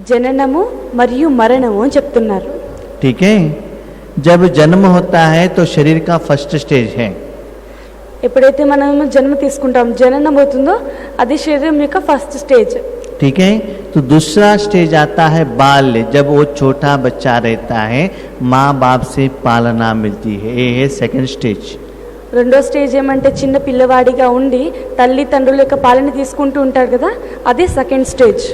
జననము మరియు మరణము అని చెప్తున్నారు. ठीक है, जब जन्म होता है तो शरीर का फर्स्ट स्टेज है. ఎప్పుడైతే మనం జన్మ తీసుకుంటాం, జననం అవుతుందో అది శరీరం యొక్క ఫస్ట్ స్టేజ్. ठीक है, तो दूसरा स्टेज आता है बाल्य, जब वो छोटा बच्चा रहता है, माँ बाप से पालना मिलती है, ये है सेकंड स्टेज. రెండో స్టేజ్ ఏమంటే చిన్న పిల్లవాడిగా ఉండి తల్లి తండ్రుల యొక్క పాలన తీసుకుంటూ ఉంటారు కదా, అది సెకండ్ స్టేజ్.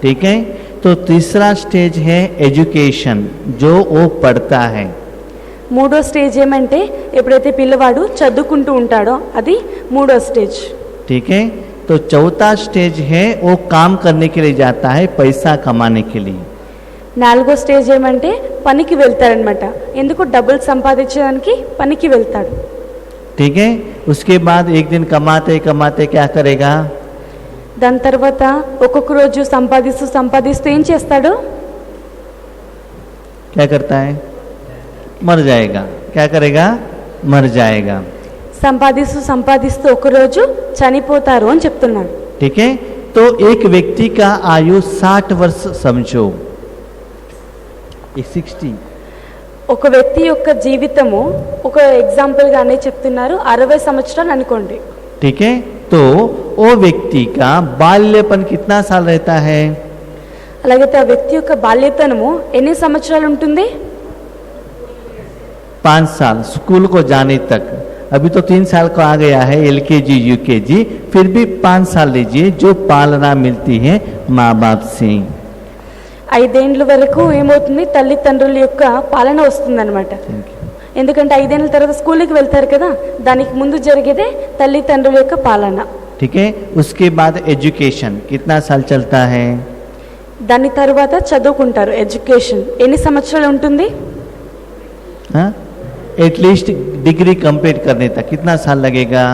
ठीक है, तो तीसरा स्टेज है एजुकेशन, जो वो पढ़ता है. మూడో స్టేజ్ ఏమంటే ఎప్పుడైతే పిల్లవాడు చదువుకుంటూ ఉంటాడో అది మూడో స్టేజ్. ठीक है, तो चौथा स्टेज है वो काम करने के लिए जाता है, पैसा कमाने के लिए. నాలుగో స్టేజ్ ఏమంటే పనికి వెళ్తాడనమాట, ఎందుకు డబ్బులు సంపాదించడానికి పనికి వెళ్తాడు. ठीक है, उसके बाद एक दिन कमाते कमाते क्या करेगा? దాని తర్వాత ఒక్కొక్క రోజు సంపాదిస్తూ సంపాదిస్తూ ఏం చేస్తాడు? क्या करता है? मर जाएगा. क्या करेगा? मर जाएगा. సంపాదిస్తూ సంపాదిస్తూ ఒక రోజు చనిపోతారు అని చెప్తున్నాడు. ठीक है, तो एक व्यक्ति का आयु 60 वर्ष समझो, 60. ఒక వ్యక్తి యొక్క జీవితము ఒక ఎగ్జాంపుల్ గానే చెప్తున్నారు, 60 సంవత్సరాలు అనుకోండి. ठीक है, तो वो व्यक्ति का बाल्यपन कितना साल रहता है? అలాగైతే ఆ వ్యక్తి యొక్క బాల్యతనము ఎన్ని సంవత్సరాలు ఉంటుంది? 5 साल, स्कूल को जाने तक. अभी तो 3 साल को आ गया है LKG UKG, फिर भी 5 साल लीजिए, जो पालना मिलती है माँ बाप से. 5 ఏళ్ల వరకు ఏమవుతుంది? తల్లిదండ్రుల యొక్క పాలన వస్తుందన్నమాట. ఎందుకంటే 5 ఏళ్ల తర్వాత స్కూల్కి వెళ్తారు కదా, దానికి ముందు జరిగేదే తల్లిదండ్రుల యొక్క పాలన. ठीक है, उसके बाद एजुकेशन कितना साल चलता है? దాని తర్వాత చదువుకుంటారు. ఎడ్యుకేషన్ ఎన్ని సంవత్సరాలు ఉంటుంది? एटलीस्ट डिग्री कंप्लीट करने तक कितना साल लगेगा?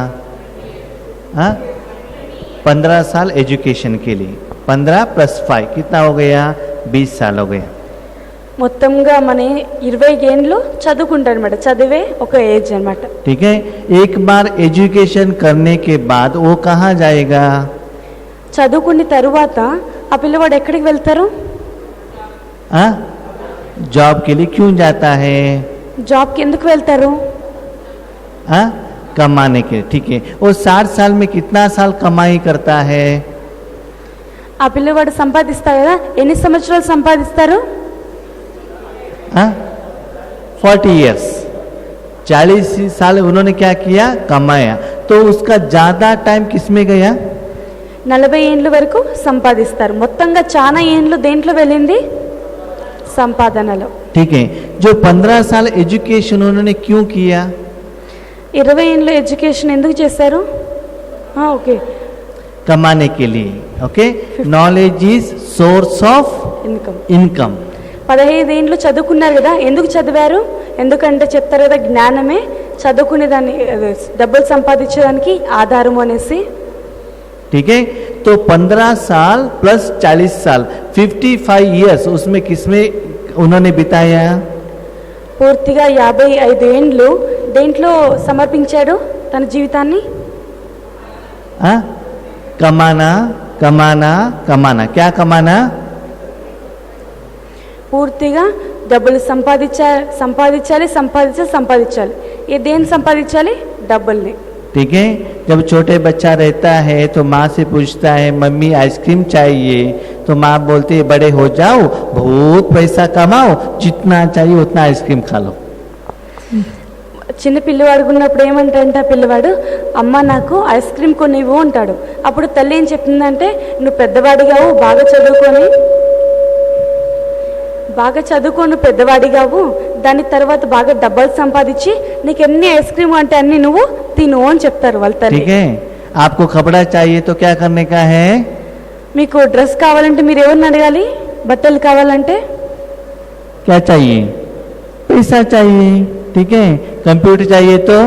15 साल एजुकेशन के लिए. 15 + 5 कितना हो गया? 20 साल हो गया. మొత్తంగా మన 20 ఏళ్ళు చదువుకుంటారు అనమాట. చదివే ఒక ఏజ్ అనమాట. ठीक है, एक बार एजुकेशन करने के बाद वो कहाँ जाएगा? చదువుకున్న తరువాత ఆ పిల్లవాడు ఎక్కడికి వెళ్తారు? जॉब के लिए. क्यों जाता है? జాబ్కి ఎందుకు వెళ్తారు? कमाने के लिए. ठीक है, वो 60 साल में कितना साल कमाई करता है? ఆ పిల్లవాడు సంపాదిస్తారు కదా, ఎన్ని సంవత్సరాలు సంపాదిస్తారు? 40 years. 40 साल उन्होंने क्या किया? कमाया. तो उसका ज्यादा टाइम किसमें गया? 40 ఏళ్ళ వరకు సంపాదిస్తారు. మొత్తంగా చాలా ఏళ్ళు దేంట్లో వెళ్ళింది? సంపాదనలో. ठीक है, जो 15 साल एजुकेशन उन्होंने क्यों किया? 20 ఏళ్ళు ఎడ్యుకేషన్ ఎందుకు చేశారు? ఓకే, कमाने के लिए. Okay, knowledge is source of income. 15 ఏళ్ళు చదువుకున్నారు కదా, ఎందుకు చదివారు? ఎందుకంటే చెప్తారు కదా, జ్ఞానమే చదువుకునే దాన్ని డబ్బులు సంపాదించడానికి ఆధారం అనేసి. ठीक है, तो 15 साल + 40 साल 55 इयर्स उसमें किसमें उन्होंने बिताया? పూర్తిగా 55 ఏళ్ళు దేంట్లో సమర్పించాడు తన జీవితాన్ని? कमाना कमाना कमाना. क्या कमाना? పూర్తిగా డబ్బులు సంపాదించాలి. ఏ దేన్ని సంపాదించాలి? డబ్బుల్ని. ठीक है, जब छोटे बच्चा रहता है तो माँ से पूछता है मम्मी आइसक्रीम चाहिए, तो माँ बोलती है बड़े हो जाओ, बहुत पैसा कमाओ, जितना चाहिए उतना आइसक्रीम खा लो. చిన్న పిల్లవాడు ఉన్నప్పుడు ఏమంటాడంటే ఆ పిల్లవాడు, అమ్మ నాకు ఐస్ క్రీమ్ కొనివ్వు అంటాడు. అప్పుడు తల్లి ఏం చెప్తుందంటే, నువ్వు పెద్దవాడిగావు, బాగా చదువుకొని పెద్దవాడిగావు, దాని తర్వాత బాగా డబ్బులు సంపాదించి నీకు ఎన్ని ఐస్ క్రీమ్ అంటే అన్ని నువ్వు తిను అని చెప్తారు వాళ్ళ తల్లి. ठीक है, आपको कपड़ा चाहिए तो क्या करने का है? మీకు డ్రెస్ కావాలంటే మీరు ఎవరిని అడగాలి? బట్టలు కావాలంటే क्या चाहिए? पैसा चाहिए. ठीक है, कंप्यूटर चाहिए तो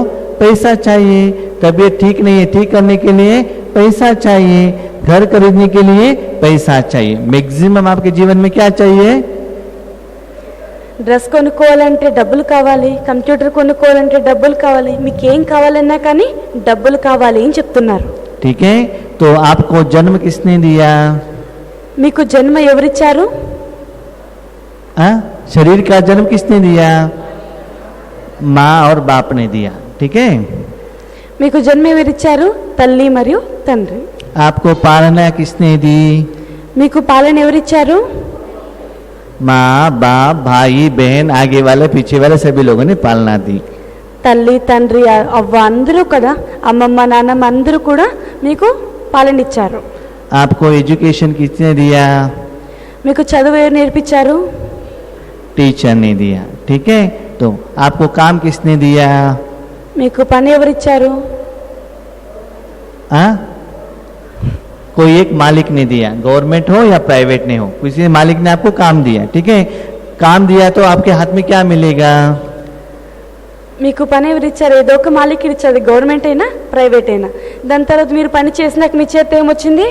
पैसा चाहिए. तबीयत ठीक नहीं है, ठीक करने के लिए पैसा चाहिए. घर खरीदने के लिए पैसा चाहिए. मैक्सिमम आपके जीवन में क्या चाहिए? డ్రెస్ కొనుక్కోవాలంటే డబ్బులు కావాలి, కంప్యూటర్ కొనుక్కోవాలంటే డబ్బులు కావాలి, మీకు ఏం కావాలన్నా కానీ డబ్బులు కావాలి అని చెప్తున్నారు. ठीक है, तो आपको जन्म किसने दिया? మీకు జన్మ ఎవరిచ్చారు? हाँ, शरीर का जन्म किसने दिया? माँ और बाप ने दिया। ठीक है, మీకు జన్మ ఎవరిచ్చారు? తల్లి మరియు తండ్రి. आपको पालना किसने दी? మీకు పాలన ఎవరిచ్చారు? माँ बाप भाई बहन आगे वाले पीछे वाले सभी लोगों ने पालना दी। తల్లి తండ్రి అవ్వ అందరూ కూడా, అమ్మమ్మ నాన్నమ్మ అందరూ కూడా మీకు పాలన ఇచ్చారు. आपको एजुकेशन किसने दिया? మీకు చదువు ఎవరు నేర్పించారు? टीचर ने दिया। ठीक है, तो आपको काम किसने दिया? మీకు పని ఎవరిచ్చారు? हाँ, कोई एक मालिक ने दिया, गवर्नमेंट हो या प्राइवेट ने हो, किसी मालिक ने आपको काम दिया। ठीक है, काम दिया तो आपके हाथ में क्या मिलेगा? మీకు పని ఎవరిచ్చారు? ఏదో ఒక మాలిక్ ఇచ్చారు, గవర్నమెంట్ అయినా ప్రైవేట్ అయినా. దాని తర్వాత మీరు పని చేసినాక మీ చేత ఏమొచ్చింది?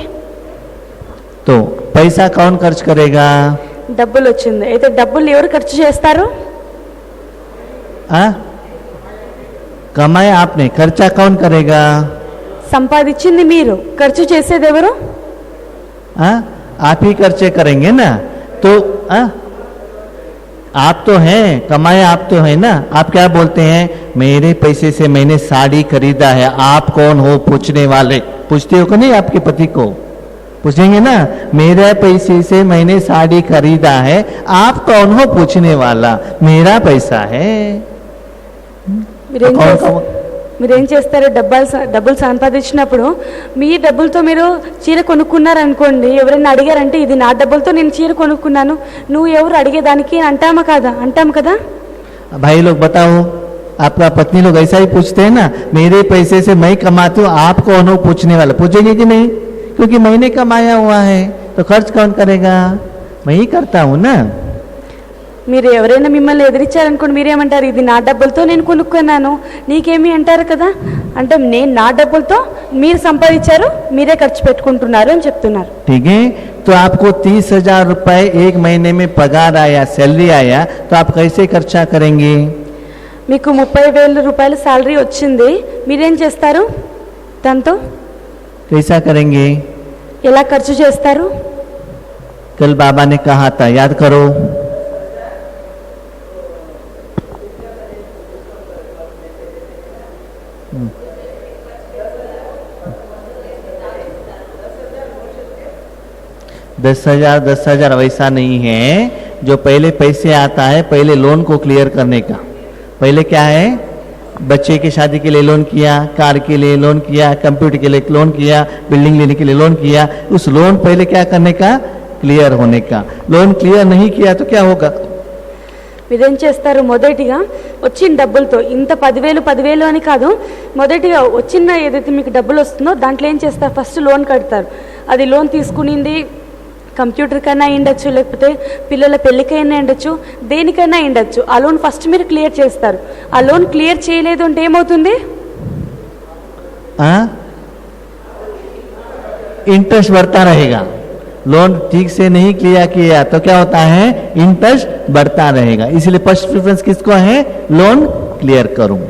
तो पैसा कौन खर्च करेगा? డబ్బులు వచ్చింది. అయితే డబ్బులు ఎవరు ఖర్చు చేస్తారు? हाँ, कमाया आपने, खर्चा कौन करेगा? సంపాదించింది మీరు, ఖర్చు చేసేది ఎవరు? हाँ, आप ही खर्चे करेंगे ना। तो हाँ, आप तो हैं, कमाया आप तो है ना। आप क्या बोलते हैं? मेरे पैसे से मैंने साड़ी खरीदा है, आप कौन हो पूछने वाले? पूछते हो कि नहीं? आपके पति को पूछेंगे ना, मेरे पैसे से मैंने साड़ी खरीदा है, आप कौन हो पूछने वाला? मेरा पैसा है। మీరేం చేస్తారు? డబ్బులు సంపాదించినప్పుడు మీ డబ్బులతో మీరు చీర కొనుక్కున్నారనుకోండి, ఎవరైనా అడిగారంటే ఇది నా డబ్బులతో నేను చీర కొనుక్కున్నాను, నువ్వు ఎవరు అడిగేదానికి అంటామా కాదా? అంటాం కదా. भाई लोग बताओ, आपका पत्नी लोग ऐसा ही पूछते हैं ना, मेरे पैसे से मैं कमाती हूँ, आप कौन हो पूछने वाला? पूछेंगे कि नहीं? क्योंकि मैंने कमाया हुआ है, तो खर्च कौन करेगा? मैं ही करता हूँ ना। మీరు ఎవరైనా మిమ్మల్ని ఎదిరించారనుకోండి, మీరేమంటారు? ఇది నా డబ్బులతో నేను కొనుక్కున్నాను, నీకేమి అంటారు కదా. అంటే నేను నా డబ్బులతో మీరు సంపాదించారు, మీరే ఖర్చు పెట్టుకుంటున్నారు అని చెప్తున్నారు. ठीक है, तो आपको 30,000 रुपए एक महीने में पगार आया, सैलरी आया, तो आप कैसे खर्चा करेंगे? మీకు 30,000 రూపాయల శాలరీ వచ్చింది, మీరేం చేస్తారు? దాంతో कैसा करेंगे? ఎలా ఖర్చు చేస్తారు? कल बाबा ने कहा था, याद करो। दस हजार वैसा नहीं है। जो पहले पैसे आता है, पहले लोन को क्लियर करने का। पहले क्या है? बच्चे की शादी के लिए लोन किया, कार के लिए लोन किया, कंप्यूटर के लिए लोन किया, बिल्डिंग लेने के लिए लोन किया। उस लोन पहले क्या करने का? क्लियर होने का। लोन क्लियर नहीं किया तो क्या होगा? మీరేం చేస్తారు? మొదటిగా వచ్చిన డబ్బులతో, ఇంత 10,000 అని కాదు, మొదటిగా వచ్చిన ఏదైతే మీకు డబ్బులు వస్తుందో దాంట్లో ఏం చేస్తారు? ఫస్ట్ లోన్ కడతారు. అది లోన్ తీసుకునింది కంప్యూటర్ కైనా అయ్యుండొచ్చు, లేకపోతే పిల్లల పెళ్ళికైనా ఉండొచ్చు, దేనికైనా అయ్యుండొచ్చు. ఆ లోన్ ఫస్ట్ మీరు క్లియర్ చేస్తారు. ఆ లోన్ క్లియర్ చేయలేదు అంటే ఏమవుతుంది? इंटरेस्ट बढ़ता रहेगा। लोन ठीक से नहीं क्लियर किया तो क्या होता है? इंटरेस्ट बढ़ता रहेगा। इसलिए फर्स्ट प्रेफरेंस किसको है? लोन क्लियर करूं।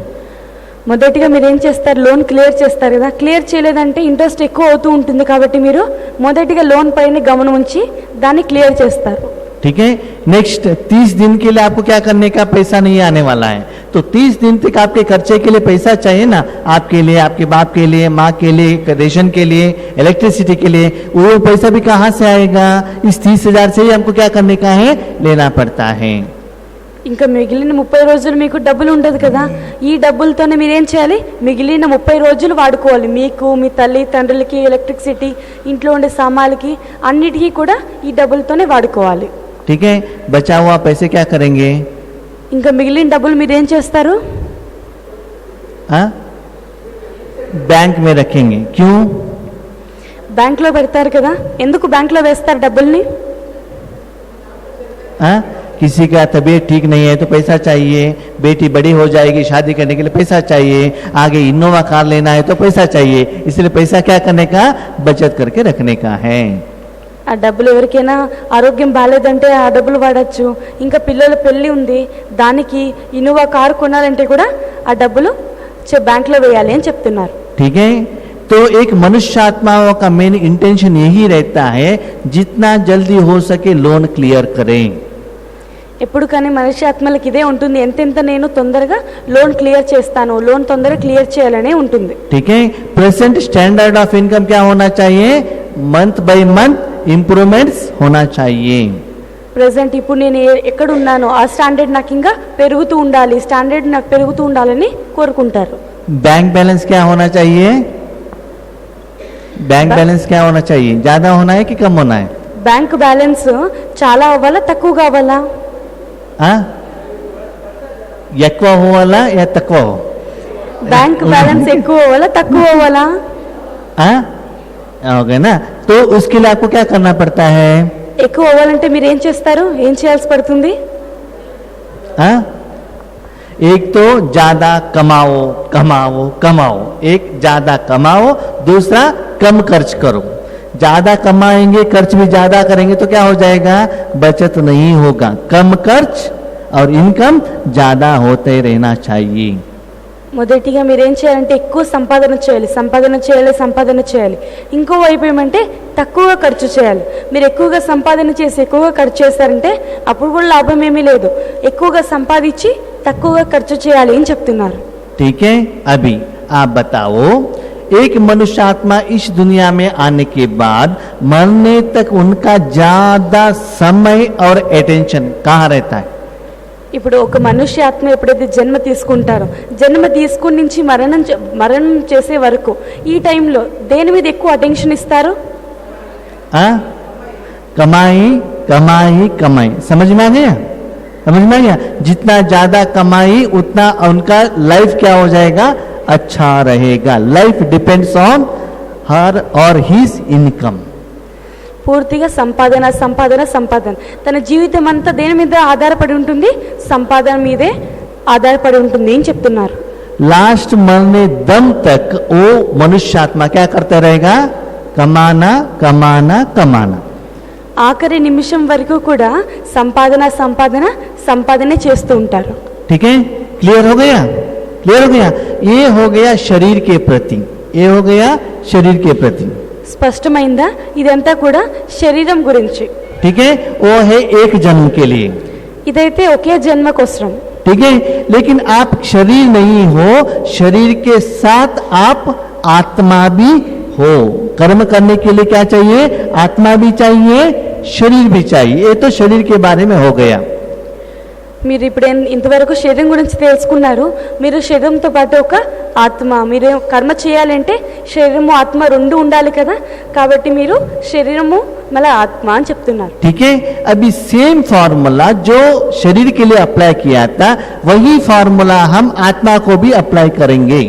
మొదటిగా మీరు ఏం చేస్తారు? లోన్ క్లియర్ చేస్తారు కదా. క్లియర్ చేయలేదంటే ఇంట్రెస్ట్ ఎక్కువ అవుతూ ఉంటుంది, కాబట్టి మీరు మొదటిగా లోన్ పైన గమనం ఉంచి దాన్ని క్లియర్ చేస్తారు. ठीक है, नेक्स्ट 30 दिन के लिए आपको क्या करने का? पैसा नहीं आने वाला है, तो 30 दिन तक आपके खर्चे के लिए पैसा चाहिए ना, आपके लिए, आपके बाप के लिए, माँ के लिए, रेशन के लिए, इलेक्ट्रिसिटी के लिए। वो पैसा भी कहाँ से आएगा? इस 30,000 से ही हमको क्या करने का है? लेना पड़ता है। ఇంకా మిగిలిన 30 రోజులు మీకు డబ్బులు ఉండదు కదా. ఈ డబ్బులతోనే మీరేం చేయాలి? మిగిలిన 30 రోజులు వాడుకోవాలి. మీకు, మీ తల్లి తండ్రులకి, ఎలక్ట్రిసిటీ, ఇంట్లో ఉండే సామాన్లకి అన్నిటికీ కూడా ఈ డబ్బులతోనే వాడుకోవాలి. ठीक है, बचा हुआ पैसे क्या करेंगे? ఇంకా మిగిలిన డబ్బులు మీరేం చేస్తారు? बैंक में रखेंगे। क्यों? బ్యాంక్లో పెడతారు కదా. ఎందుకు బ్యాంక్లో వేస్తారు డబ్బుల్ని? किसी का तबीयत ठीक नहीं है तो पैसा चाहिए, बेटी बड़ी हो जाएगी, शादी करने के लिए पैसा चाहिए, आगे इनोवा कार लेना है तो पैसा चाहिए। इसलिए पैसा क्या करने का? बचत करके रखने का है। ఆ డబ్బులు ఎవరికైనా ఆరోగ్యం బాగాలేదంటే ఆ డబ్బులు వాడచ్చు. ఇంకా పిల్లల పెళ్ళి ఉంది, దానికి ఇన్నోవా కారు కొనాలంటే కూడా ఆ డబ్బులు బ్యాంక్లో వేయాలి అని చెప్తున్నారు. ठीक है, तो एक मनुष्य आत्माओं का मेन इंटेंशन यही रहता है जितना जल्दी हो सके लोन क्लियर करें। ఎప్పుడు కానీ మనిషి ఆత్మలకు ఇదే ఉంటుంది, ఎంతెంత నేను తొందరగా లోన్ క్లియర్ చేస్తాను, లోన్ తొందరగా క్లియర్ చేయాలనే ఉంటుంది. ठीक है, प्रेजेंट स्टैंडर्ड ऑफ इनकम क्या होना चाहिए? मंथ बाय मंथ इंप्रूवमेंट्स होना चाहिए. ప్రెసెంట్ ఇప్పుడు నేను ఎక్కడ ఉన్నానో ఆ స్టాండర్డ్ నాకు ఇంకా పెరుగుతూ ఉండాలి, స్టాండర్డ్ నాకు పెరుగుతూ ఉండాలని కోరుకుంటారు. बैंक बैलेंस क्या होना चाहिए? बैंक बैलेंस क्या होना चाहिए? ज्यादा होना है कि कम होना है? బ్యాంక్ బ్యాలెన్స్ చాలా అవ్వాలా తక్కువగా అవ్వాలా? ఎక్కువ होवाला या तక్కువ हो? బ్యాంక్ బ్యాలెన్స్ ఎక్కువ అవ్వాలా తక్కువ అవ్వాలా? हो गया ना. तो उसके लिए आपको क्या करना पड़ता है? ఎక్కువ అవ్వాలంటే మీరు ఏం చేస్తారు, ఏం చేయాల్సి పడుతుంది? एक तो ज्यादा कमाओ कमाओ कमाओ, एक ज्यादा कमाओ, दूसरा कम खर्च करो. ज्यादा कमाएंगे खर्च भी ज्यादा करेंगे तो क्या हो जाएगा? बचत नहीं होगा. कम खर्च और इनकम ज्यादा होते रहना चाहिए. మొదటిగా మీరు ఏం చేయాలంటే ఎక్కువ సంపాదన చేయాలి, సంపాదన చేయాలి, సంపాదన చేయాలి. ఇంకో వైపు ఏమంటే తక్కువగా ఖర్చు చేయాలి. మీరు ఎక్కువగా సంపాదన చేసి ఎక్కువగా ఖర్చు చేస్తారంటే అప్పుడు కూడా లాభం ఏమీ లేదు. ఎక్కువగా సంపాదించి తక్కువగా ఖర్చు చేయాలి అని చెప్తున్నారు. ठीक है, अभी आप बताओ, एक मनुष्य आत्मा इस दुनिया में आने के बाद मरने तक उनका ज्यादा समय और अटेंशन कहाँ रहता है? ఇప్పుడు ఒక మనుష్య ఆత్మ ఎప్పుడైతే జన్మ తీసుకుంటారో, జన్మ తీసుకుని నుంచి మరణం చేసే వరకు ఈ టైంలో దేని మీద ఎక్కువ అటెన్షన్ ఇస్తారు? कमाई कमाई कमाई. समझ में आ गया? समझ में आ गया? जितना ज्यादा कमाई उतना उनका लाइफ क्या हो जाएगा? अच्छा रहेगा. लाइफ डिपेंड्स ऑन हर और हिज इनकम. పూర్తిగా సంపాదన సంపాదన సంపాదన. తన జీవితం అంతా దేని మీద ఆధారపడి ఉంటుంది? సంపాదన మీదే ఆధారపడి ఉంటుంది అని చెప్తున్నారు. लास्ट मरने दम तक वो मनुष्य आत्मा क्या करता रहेगा? कमाना कमाना कमाना. ఆఖరి నిమిషం వరకు కూడా సంపాదన సంపాదన సంపాదనే చేస్తూ ఉంటారు. ठीक है, क्लियर हो गया? क्लियर हो गया? ये हो गया शरीर के प्रति, ये हो गया शरीर के प्रति. స్పష్టమైందా? ఇదంతా కూడా శరీరం గురించి. ठीक है, वो है एक जन्म के लिए. ఇదైతే ఒకే జన్మ కోసం. ठीक है, लेकिन आप शरीर नहीं हो, शरीर के साथ आप आत्मा भी हो. कर्म करने के लिए क्या चाहिए? आत्मा भी चाहिए, शरीर भी चाहिए. ये तो शरीर के बारे में हो गया. మీరు ఇప్పుడు ఇంతవరకు శరీరం గురించి తెలుసుకున్నారు. మీరు శరీరంతో పాటు ఒక ఆత్మ, మీరు కర్మ చేయాలంటే శరీరము ఆత్మ రెండు ఉండాలి కదా, కాబట్టి మీరు శరీరము మళ్ళీ ఆత్మ అని చెప్తున్నారు. ठीक है, अभी सेम फॉर्मूला जो शरीर के लिए अप्लाई किया था वही फॉर्मूला हम आत्मा को भी अप्लाई करेंगे.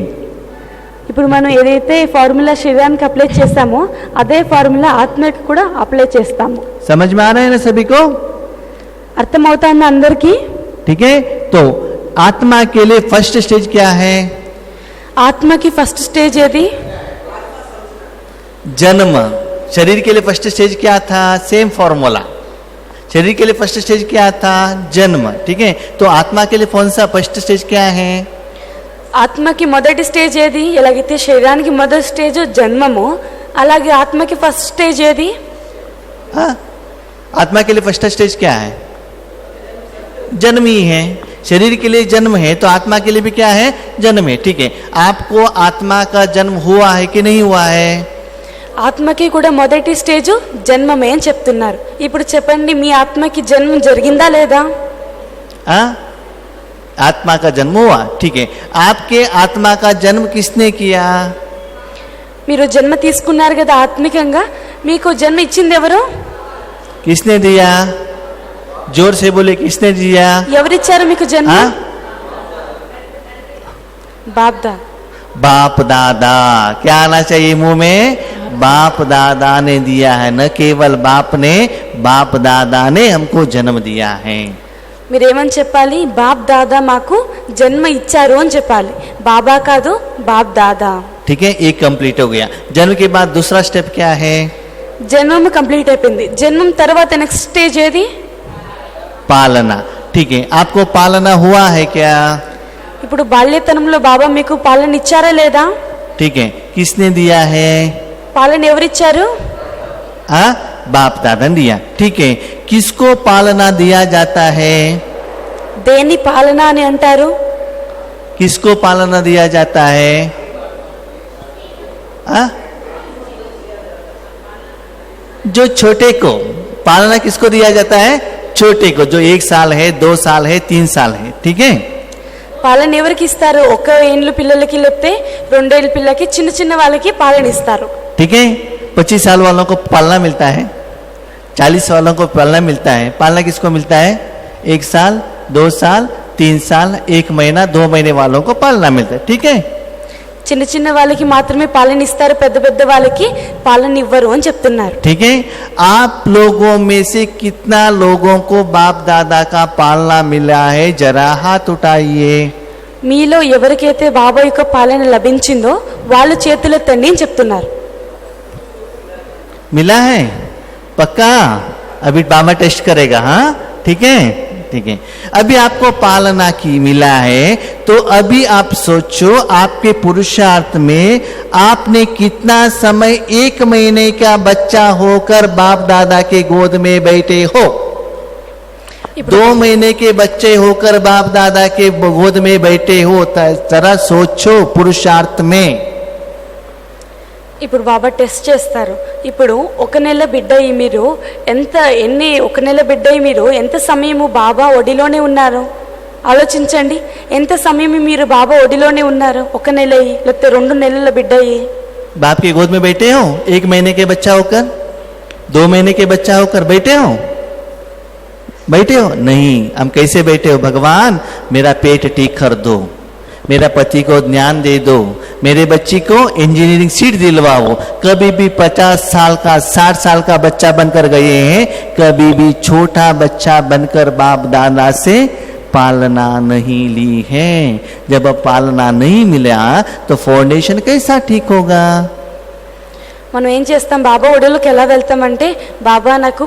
ఇప్పుడు మనం ఏదైతే ఫార్ములా శరీరానికి అప్లై చేస్తామో అదే ఫార్ములా ఆత్మకి కూడా అప్లై చేస్తాము. समझ में आ रहे हैं ना सभी को? అర్థమవుతుందా అందరికీ? ठीक है, तो आत्मा के लिए फर्स्ट स्टेज क्या है? ఆత్మకి ఫస్ట్ స్టేజ్ ఏది? जन्म. शरीर के लिए फर्स्ट स्टेज क्या था? Same formula. शरीर के लिए फर्स्ट स्टेज क्या था? जन्म. ठीक है, तो आत्मा के लिए कौन सा फर्स्ट स्टेज क्या है? ఆత్మకి మొదటి స్టేజ్ ఏది? ఎలాగైతే శరీరానికి మొదటి స్టేజ్ జన్మము, అలాగే ఆత్మకి ఫస్ట్ స్టేజ్ ఏది? आत्मा के लिए फर्स्ट स्टेज क्या है? जन्म ही है. शरीर के लिए जन्म है तो आत्मा के लिए भी क्या है? जन्म है. ठीक है, आपको आत्मा का जन्म हुआ है कि नहीं हुआ है? ఆత్మకి కూడా మొదటి స్టేజ్ జన్మమే అని చెప్తున్నారు. ఇప్పుడు చెప్పండి, మీ ఆత్మకి జన్మం జరిగిందా లేదా? आत्मा का जन्म हुआ. ठीक है, आपके आत्मा का जन्म किसने किया? మీరు జన్మ తీసుకున్నారు కదా ఆత్మికంగా, మీకు జన్మ ఇచ్చింది ఎవరు? किसने दिया? जोर से बोले, किसने दिया? ఎవరిచ్చారు మీకు జన్మ? బాప్దా. बाप दादा. क्या आना चाहिए मुंह में? बाप दादा ने दिया है. न केवल बाप ने, बाप दादा ने हमको जन्म दिया है. మీరేమని చెప్పాలి? బాప్ దాదా మాకు జన్మ ఇచ్చారు అని చెప్పాలి. బాబా కాదు, బాప్ దాదా. ठीक है, एक कंप्लीट हो गया. जन्म के बाद दूसरा स्टेप क्या है? జన్మం కంప్లీట్ అయిపోయింది. జన్మం తర్వాత నెక్స్ట్ స్టేజ్ ఏది? पालना. ठीक है, आपको पालना हुआ है क्या? ఇప్పుడు బాల్యతనంలో బాబా మీకు పాలన ఇచ్చారా లేదా? ठीक है, किसने दिया है? పాలన ఎవరిచ్చారు? बाप दादा ने दिया। ठीक है, किसको पालना दिया जाता है? దేన్ని పాలన అని అంటారు? किसको पालना दिया जाता है? जो छोटे को पालना किसको दिया जाता है? छोटे को, जो 1 साल है, 2 साल है, 3 साल है। ठीक है, పాలన ఎవరికి ఇస్తారు? 1 ఏళ్ళు పిల్లలకి లేకపోతే 2 ఏళ్ళ పిల్లలకి చిన్న చిన్న వాళ్ళకి పాలన ఇస్తారు. ठीक है, 25 साल वालों को पालना मिलता है, 40 वालों को पालना मिलता है। पालना किसको मिलता है? 1 साल, 2 साल, 3 साल, 1 महीना, 2 महीने वालों को पालना मिलता है। ठीक है, చిన్న చిన్న వాళ్ళకి మాత్రమే పాలన ఇస్తారు, పెద్ద పెద్ద వాళ్ళకి పాలన ఇవ్వరు అని చెప్తున్నారు. ठीक है, आप लोगों में से कितना लोगों को बाप दादा का पालना मिला है? जरा हाथ उठाइए। మీలో ఎవరికైతే బాబా యొక్క పాలన లభించిందో వాళ్ళు చేతులెత్తండి అని చెప్తున్నారు. मिला है? पक्का? अभी बाबा टेस्ट करेगा। हाँ, ठीक है, ठीक है। अभी आपको पालना की मिला है, तो अभी आप सोचो आपके पुरुषार्थ में आपने कितना समय 1 महीने का बच्चा होकर बाप दादा के गोद में बैठे हो, 2 महीने के बच्चे होकर बाप दादा के गोद में बैठे हो। जरा सोचो पुरुषार्थ में। ఇప్పుడు బాబా టెస్ట్ చేస్తారు. ఇప్పుడు 1 నెల బిడ్డ అయి మీరు ఒక నెల బిడ్డ అయి మీరు ఎంత సమయము బాబా ఒడిలోనే ఉన్నారు? ఆలోచించండి. ఎంత సమయం మీరు బాబా ఒడిలోనే ఉన్నారు? 1 నెల అయ్యి లేకపోతే 2 నెలల బిడ్డ అయ్యి बाप के गोद में बैठे हो, 1 महीने के बच्चा होकर, 2 महीने के बच्चा होकर बैठे हो? बैठे हो? नहीं। हम कैसे बैठे हो? भगवान मेरा पेट ठीक कर दो, मेरा पति को ज्ञान दे दो, मेरे बच्ची को इंजीनियरिंग सीट दिलवाओ। कभी भी 50 साल का 60 साल का बच्चा बनकर गए हैं, कभी भी छोटा बच्चा बनकर बाप दादा से पालना नहीं ली है। जब अब पालना नहीं मिला तो फाउंडेशन कैसा ठीक होगा? మనం ఏం చేస్తాం? బాబా ఒడిలోకి ఎలా వెళ్తామంటే, బాబా నాకు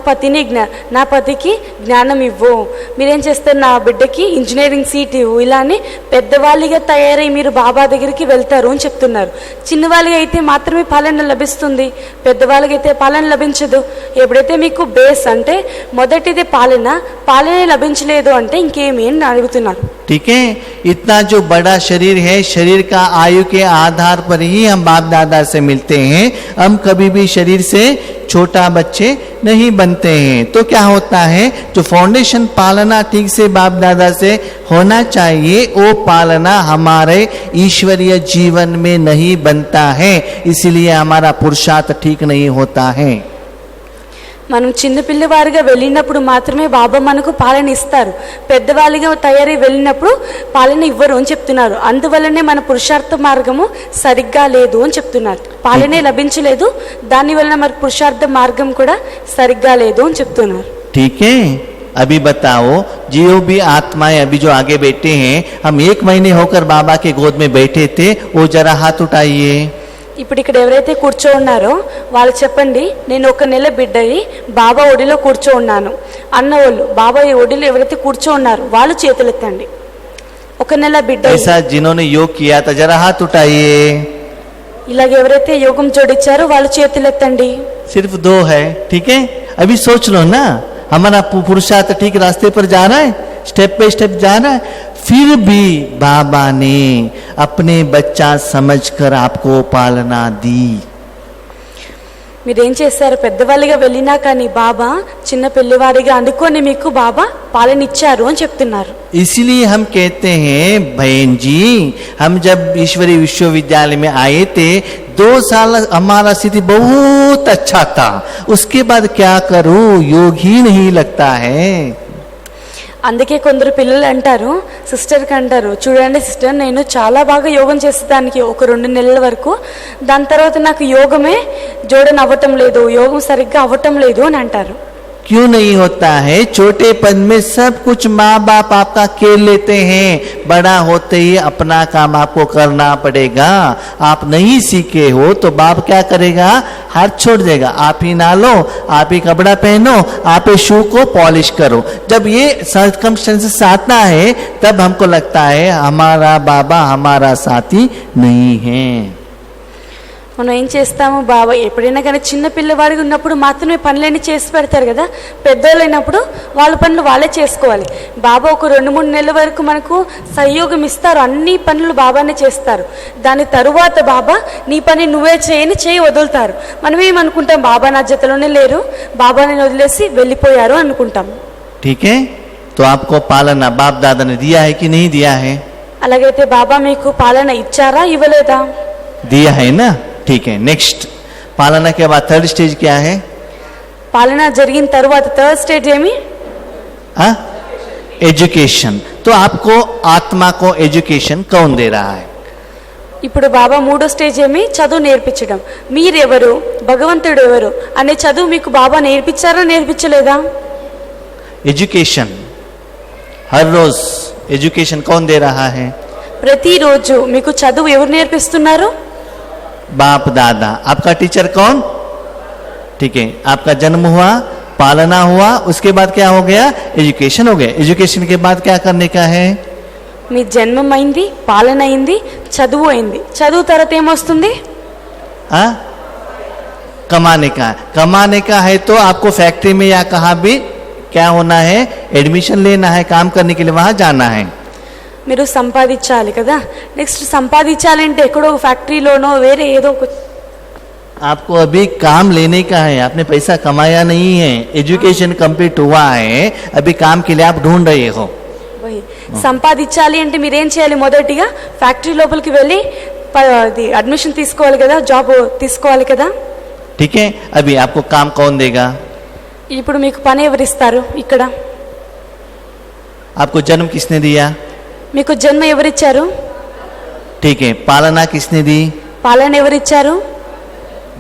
నా పతికి జ్ఞానం ఇవ్వు, మీరేం చేస్తారు? నా బిడ్డకి ఇంజనీరింగ్ సీట్ ఇవ్వు. ఇలానే పెద్దవాళ్ళుగా తయారై మీరు బాబా దగ్గరికి వెళ్తారు అని చెప్తున్నారు. చిన్నవాళ్ళగా అయితే మాత్రమే పాలన లభిస్తుంది, పెద్దవాళ్ళకైతే పాలన లభించదు. ఎప్పుడైతే మీకు బేస్ అంటే మొదటిది పాలనే లభించలేదు అంటే ఇంకేమి అని అడుగుతున్నారు. ठीक है, इतना जो बड़ा शरीर है, शरीर का आयु के आधार पर ही हम बाप दादा से मिलते हैं। हम कभी भी शरीर से छोटा बच्चे नहीं बनते हैं। तो क्या होता है? जो फाउंडेशन पालना ठीक से बाप दादा से होना चाहिए, वो पालना हमारे ईश्वरीय जीवन में नहीं बनता है, इसलिए हमारा पुरुषार्थ ठीक नहीं होता है। మనం చిన్న పిల్లవారిగా వెళ్ళినప్పుడు మాత్రమే బాబా మనకు పాలన ఇస్తారు, పెద్దవాళ్ళుగా తయారై వెళ్ళినప్పుడు పాలన ఇవ్వరు అని చెప్తున్నారు. అందువల్లనే మన పురుషార్థ మార్గము సరిగ్గా లేదు అని చెప్తున్నారు. పాలనే లభించలేదు, దానివల్ల మన పురుషార్థ మార్గం కూడా సరిగ్గా లేదు అని చెప్తున్నారు. ठीक है, अभी बताओ, जो भी आत्माएं अभी जो आगे बैठे हैं, हम 1 महीने होकर बाबा के गोद में बैठे थे, वो जरा हाथ उठाइए। ఇప్పుడు ఇక్కడ ఎవరైతే కూర్చో ఉన్నారో వాళ్ళు చెప్పండి, నేను 1 నెల బిడ్డయి బాబా ఒడిలో కూర్చో ఉన్నాను అన్నవాళ్ళు, బాబా ఒడిలో ఎవరైతే కూర్చో ఉన్నారో వాళ్ళు చేతులెత్తండి. 1 నెల బిడ్డ ऐसा जिन्होंने योग किया था जरा हाथ उठाइए। ఇలాగ ఎవరైతే యోగం జోడించారో వాళ్ళు చేతులెత్తండి. सिर्फ 2 है। ठीक है, अभी सोच लो ना, हमारा पुरुषार्थ ठीक रास्ते पर जा रहा है, स्टेप बाय स्टेप जा रहा है। फिर भी बाबा ने अपने बच्चा समझकर आपको पालना दी। మీరేం చేస్తారు? పెద్దవాళ్ళుగా వెళ్ళినా కానీ బాబా చిన్న పిల్లవాడిగా అనుకొని మీకు బాబా పాలన ఇచ్చారు అని చెప్తున్నారు. इसलिए हम कहते हैं बहन जी, हम जब ईश्वरीय विश्वविद्यालय में आए थे, 2 साल हमारा स्थिति बहुत अच्छा था, उसके बाद क्या करूं, योग ही नहीं लगता है। అందుకే కొందరు పిల్లలు అంటారు, సిస్టర్కి అంటారు, చూడండి సిస్టర్, నేను చాలా బాగా యోగం చేసేదానికి 1-2 నెలల వరకు, దాని తర్వాత నాకు యోగమే జోడన అవ్వటం లేదు, యోగం సరిగ్గా అవ్వటం లేదు అని అంటారు. क्यों नहीं होता है? छोटे पद में सब कुछ माँ बाप आपका खेल लेते हैं, बड़ा होते ही अपना काम आपको करना पड़ेगा। आप नहीं सीखे हो तो बाप क्या करेगा? हाथ छोड़ देगा, आप ही नालो, आप ही कपड़ा पहनो, आप ही शू को पॉलिश करो। जब ये सर्कमस्टेंसेस आता है तब हमको लगता है हमारा बाबा हमारा साथी नहीं है। మనం ఏం చేస్తాము, బాబా ఎప్పుడైనా కానీ చిన్న పిల్లవాడిగా ఉన్నప్పుడు మాత్రమే పనులన్నీ చేసి పెడతారు కదా, పెద్దోళ్ళు అయినప్పుడు వాళ్ళ పనులు వాళ్ళే చేసుకోవాలి. బాబా ఒక 2-3 నెలల వరకు మనకు సహయోగం ఇస్తారు, అన్ని పనులు బాబానే చేస్తారు. దాని తరువాత బాబా నీ పని నువ్వే చేయి వదులుతారు. మనం ఏమనుకుంటాం, బాబా నా జతలోనే లేరు, బాబాని వదిలేసి వెళ్ళిపోయారు అనుకుంటాం. ठीक है, तो आपको पालना बाप दादा ने दिया है कि नहीं दिया है? అలాగైతే బాబా మీకు పాలన ఇచ్చారా ఇవ్వలేదా? दिया है ना. ठीक है, नेक्स्ट पालना के बाद थर्ड स्टेज क्या है? పాలన జరిగిన తర్వాత థర్డ్ స్టేజ్ ఏమి? एजुकेशन. तो आपको आत्मा को एजुकेशन कौन दे रहा है? ఇప్పుడు బాబా మూడో స్టేజ్ ఏమి? చదువు నేర్పించడం. మీరెవరు, భగవంతుడు ఎవరు అనే చదువు మీకు బాబా నేర్పించారా నేర్పించలేదా? एजुकेशन हर रोज एजुकेशन कौन दे रहा है? ప్రతిరోజు మీకు చదువు ఎవరు నేర్పిస్తున్నారు? बाप दादा. आपका टीचर कौन? ठीक है, आपका जन्म हुआ, पालना हुआ, उसके बाद क्या हो गया? एजुकेशन हो गया. एजुकेशन के बाद क्या करने का है? మీ జన్మం అయింది, పాలన అయింది, చదువు అయింది. చదువు తర్వాత ఏమొస్తుంది? कमाने का. कमाने का है तो आपको फैक्ट्री में या कहाँ भी क्या होना है? एडमिशन लेना है, काम करने के लिए वहां जाना है. మీరు సంపాదించాలి కదా. నెక్స్ట్ సంపాదించాలంటే ఎక్కడో ఫ్యాక్టరీలోనో వేరే ఏదో आपको अभी काम लेने का है. आपने पैसा कमाया नहीं है, एजुकेशन कंप्लीट हुआ है, अभी काम के लिए आप ढूंढ रहे हो. సంపాదించాలి అంటే మీరేం చేయాలి? మొదటిగా ఫ్యాక్టరీ లోపలికి వెళ్ళి అడ్మిషన్ తీసుకోవాలి కదా, జాబ్ తీసుకోవాలి కదా. ठीक है, अभी आपको काम कौन देगा? ఇప్పుడు మీకు పని ఎవరిస్తారు? ఇక్కడ आपको जन्म किसने दिया? మీకు జన్మ ఎవరిచ్చారు? ठीक है, पालना किसने दी? పాలన ఎవరిచ్చారు?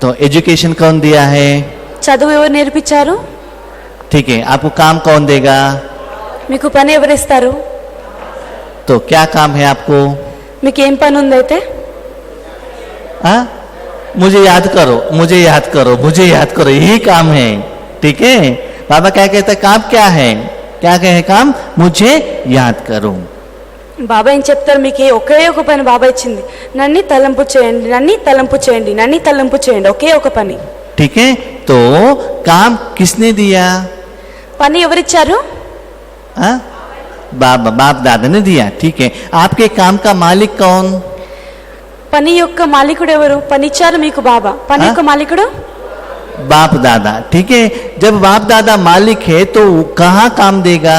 तो एजुकेशन कौन दिया है? చదువు ఎవరు నేర్పించారు? ठीक है, आपको काम कौन देगा? మీకు పని ఎవరిస్తారు? तो क्या काम है आपको? మీకు ఏం పని ఉందైతే? मुझे याद करो, मुझे याद करो, मुझे याद करो, यही काम है. ठीक है, बाबा क्या कहता है? काम क्या है? क्या कहे काम? मुझे याद करो. బాబా ఏం చెప్తారు? మీకు ఒకే ఒక పని బాబా ఇచ్చింది, నన్ను తలంపు చేయండి, నన్ను తలంపు చేయండి, నన్ను తలంపు చేయండి, ఒకే ఒక పని. ठीक है, तो काम किसने दिया? పని ఎవరిచ్చారు? बाप दादा ने दिया. ठीक है, आपके काम का मालिक कौन? పని యొక్క మాలికుడు ఎవరు? పని ఇచ్చారు మీకు బాబా, పని యొక్క మాలికుడు बाप दादा. ठीक है, जब बाप दादा मालिक है तो कहाँ काम देगा?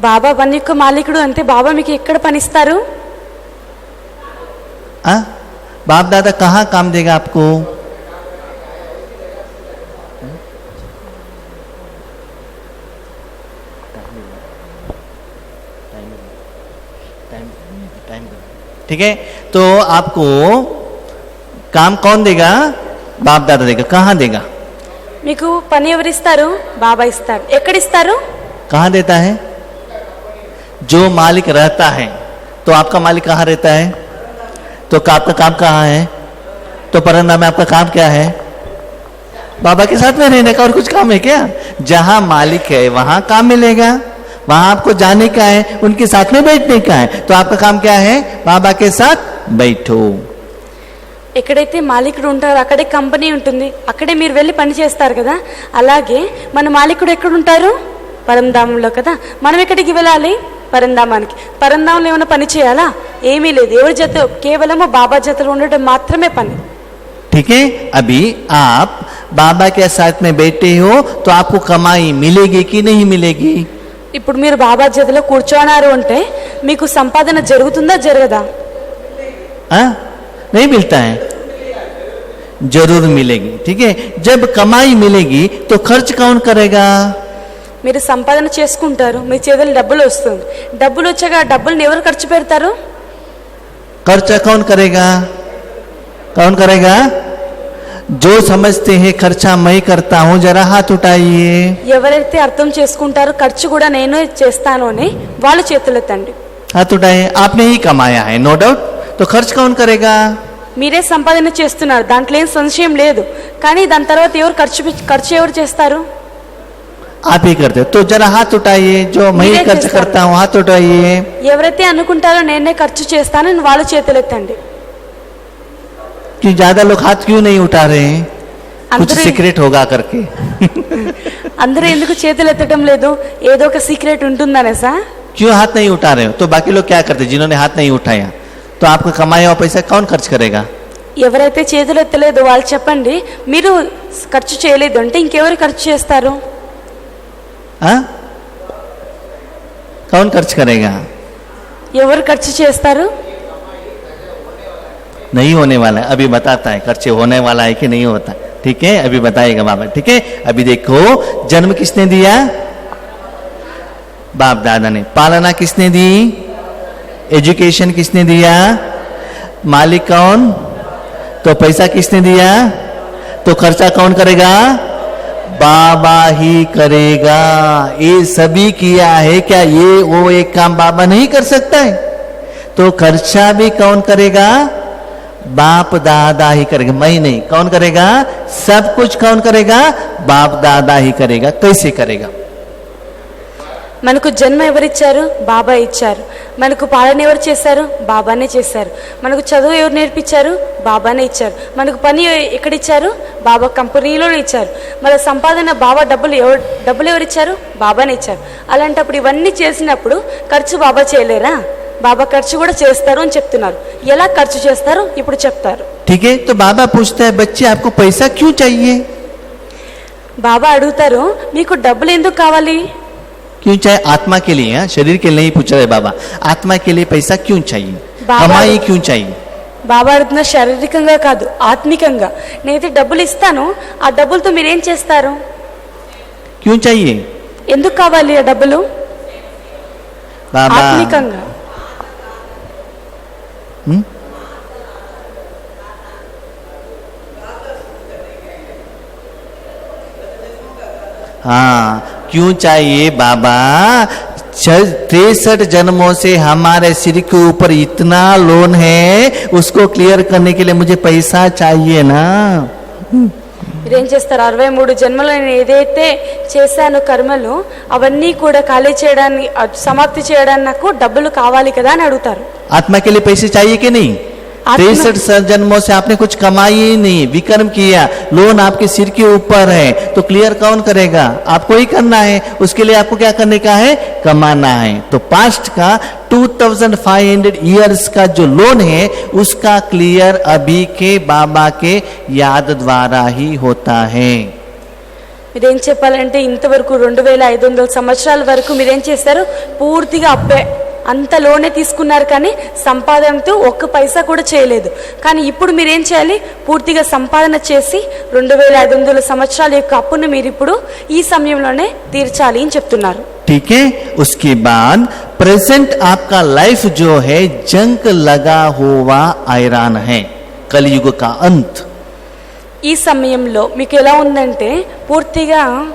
బాబా పని యొక్క మాలికుడు అంటే బాబా మీకు ఎక్కడ పని ఇస్తారు? बाप दादा कहाँ काम देगा आपको? ठीक है, तो आपको काम कौन देगा? बाप दादा देगा. कहाँ देगा? మీకు పని ఎవరిస్తారు? బాబా ఇస్తారు. ఎక్కడ ఇస్తారు? कहाँ देता है? जो मालिक रहता है. तो आपका मालिक कहाँ रहता है? तो आपका काम कहाँ है? तो परंदा में आपका काम क्या है? बाबा के साथ में रहने का. और कुछ काम है क्या? जहां मालिक है वहां काम मिलेगा, वहां आपको जाने का है, उनके साथ में बैठने का है. तो आपका काम क्या है? बाबा के साथ बैठो. ఎక్కడైతే మాలికుడు ఉంటారో అక్కడే కంపెనీ ఉంటుంది, అక్కడే మీరు వెళ్ళి పని చేస్తారు కదా. అలాగే మన మాలికుడు ఎక్కడ ఉంటారు? పరంధామంలో కదా. మనం ఎక్కడికి వెళ్ళాలి? పరంధామానికి. పరంధామంలో ఏమైనా పని చేయాలా? ఏమీ లేదు. ఎవరి జత? కేవలము బాబా జతలో ఉండటం మాత్రమే పని. ठीक है, अभी आप बाबा के साथ में बैठे हो तो आपको कमाई मिलेगी कि नहीं मिलेगी? ఇప్పుడు మీరు బాబా జతలో కూర్చోన్నారు అంటే మీకు సంపాదన జరుగుతుందా జరగదా? नहीं मिलता है, जरूर मिलेगी. ठीक है, जब कमाई मिलेगी तो खर्च कौन करेगा? మీరు సంపాదన చేసుకుంటారు, మీ చేతుల్లో డబ్బులు వస్తుంది. డబ్బులు వచ్చాక ఆ డబ్బుల్ని ఎవరు ఖర్చు పెడతారు? खर्च कौन करेगा? कौन करेगा? जो समझते हैं खर्चा मैं करता हूं, जरा हाथ उठाइए. ఎవరైతే అర్థం చేసుకుంటారో ఖర్చు కూడా నేను చేస్తాను అని వాళ్ళు చేతులెత్తండి. हाथ उठाइए. आपने ही कमाया है, नो डाउट. तो खर्च कौन करेगा? మీరే సంపాదన చేస్తున్నారు, దాంట్లో ఏం సంశయం లేదు. కానీ దాని తర్వాత ఎవరు ఖర్చు ఎవరు చేస్తారు? आप ही करते हो. तो जरा हाथ उठाइए. जो मैं ही खर्च करता हूँ, हाथ उठाइए. ఎవరైతే అనుకుంటారో నేనే ఖర్చు చేస్తానని వాళ్ళు చేతులెత్తండి. कि ज्यादा लोग हाथ क्यों नहीं उठा रहे हैं? कुछ అందరూ सीक्रेट होगा करके। అందరూ ఎందుకు చేతులు ఎత్తడం లేదు? ఏదో ఒక సీక్రెట్ ఉంటుందనేసా? क्यों हाथ नहीं उठा रहे हो? तो बाकी लोग क्या करते, जिन्होंने हाथ नहीं उठाया तो आपका कमाया हुआ पैसा कौन खर्च करेगा? ఎవరైతే చేతులు ఎత్తలేదు వాళ్ళు చెప్పండి, మీరు ఖర్చు చేయలేదు అంటే ఇంకెవరు ఖర్చు చేస్తారు? हाँ? कौन खर्च करेगा? ఎవరు ఖర్చు చేస్తారు? नहीं होने वाला है, अभी बताता है खर्चे होने वाला है कि नहीं होता। ठीक है, अभी बताएगा बाबा। ठीक है, अभी देखो जन्म किसने दिया? बाप दादा ने। पालना किसने दी? एजुकेशन किसने दिया? मालिक कौन? तो पैसा किसने दिया? तो खर्चा कौन करेगा? बाबा ही करेगा। ये सभी किया है क्या? ये वो एक काम बाबा नहीं कर सकता है? तो खर्चा भी कौन करेगा? बाप दादा ही करेगा, मैं नहीं। कौन करेगा? सब कुछ कौन करेगा? बाप दादा ही करेगा। कैसे करेगा? మనకు జన్మ ఎవరిచ్చారు? బాబా ఇచ్చారు. మనకు పాలన ఎవరు చేశారు? బాబానే చేశారు. మనకు చదువు ఎవరు నేర్పించారు? బాబానే ఇచ్చారు. మనకు పని ఎక్కడిచ్చారు? బాబా కంపెనీలో ఇచ్చారు. మన సంపాదన బాబా డబ్బులు ఎవరు ఇచ్చారు? బాబానే ఇచ్చారు. అలాంటప్పుడు ఇవన్నీ చేసినప్పుడు ఖర్చు బాబా చేయలేరా? బాబా ఖర్చు కూడా చేస్తారు అని చెప్తున్నారు. ఎలా ఖర్చు చేస్తారు ఇప్పుడు చెప్తారు. ठीक है, तो बाबा पूछता है बच्चे आपको पैसा क्यों चाहिए? బాబా అడుగుతారు మీకు డబ్బులు ఎందుకు కావాలి? क्यों चाहिए? आत्मा के लिए। हाँ, शरीर के लिए नहीं पूछ रहे बाबा, आत्मा के लिए पैसा क्यों चाहिए? बाबा- कमाई क्यों चाहिए? బాబా అడుగుతున్న శారీరకంగా కాదు, ఆత్మికంగా. నేనైతే డబ్బులు ఇస్తాను, ఆ డబ్బులతో మీరేం చేస్తారు? क्यों चाहिए ఎందుకు కావాలి ఆ డబ్బులు? बाबा? ఆత్మికంగా. हाँ, क्यों चाहिए बाबा? 63 जन्मों से हमारे सिर के ऊपर इतना लोन है, उसको क्लियर करने के लिए मुझे पैसा चाहिए ना। మీరేం చేస్తారు? 63 జన్మలో నేను ఏదైతే చేశానో కర్మలు అవన్నీ కూడా ఖాళీ చేయడానికి, సమాప్తి చేయడానికి నాకు డబ్బులు కావాలి కదా అని అడుగుతారు. आत्मा के लिए पैसे चाहिए कि नहीं? आत्मा- 63 जन्मों से आपने कुछ कमाई ही नहीं, विकर्म किया, लोन आपके सिर के ऊपर है, तो क्लियर कौन करेगा? आपको ही करना है। उसके लिए आपको क्या करने का है? कमाना है। तो पास्ट का 2500 ईयर्स का जो लोन है उसका क्लियर अभी के बाबा के याद द्वारा ही होता है। మీరేం చెప్పాలంటే ఇంతవరకు 2500 సంవత్సరాల వరకు మీరేం చేశారు? పూర్తిగా అప్పే అంత లోనే తీసుకున్నారు, కానీ సంపాదనతో ఒక్క పైసా కూడా చేయలేదు. కానీ ఇప్పుడు మీరేం చేయాలి? పూర్తిగా సంపాదన చేసి 2500 సంవత్సరాల యొక్క అప్పును మీరు ఇప్పుడు ఈ సమయంలోనే తీర్చాలి అని చెప్తున్నారు. ठीक है, उसके बाद प्रेजेंट आपका लाइफ जो है जंग लगा हुआ आयरन है, कलयुग का अंत। ఈ సమయంలో మీకు ఎలా ఉందంటే పూర్తిగా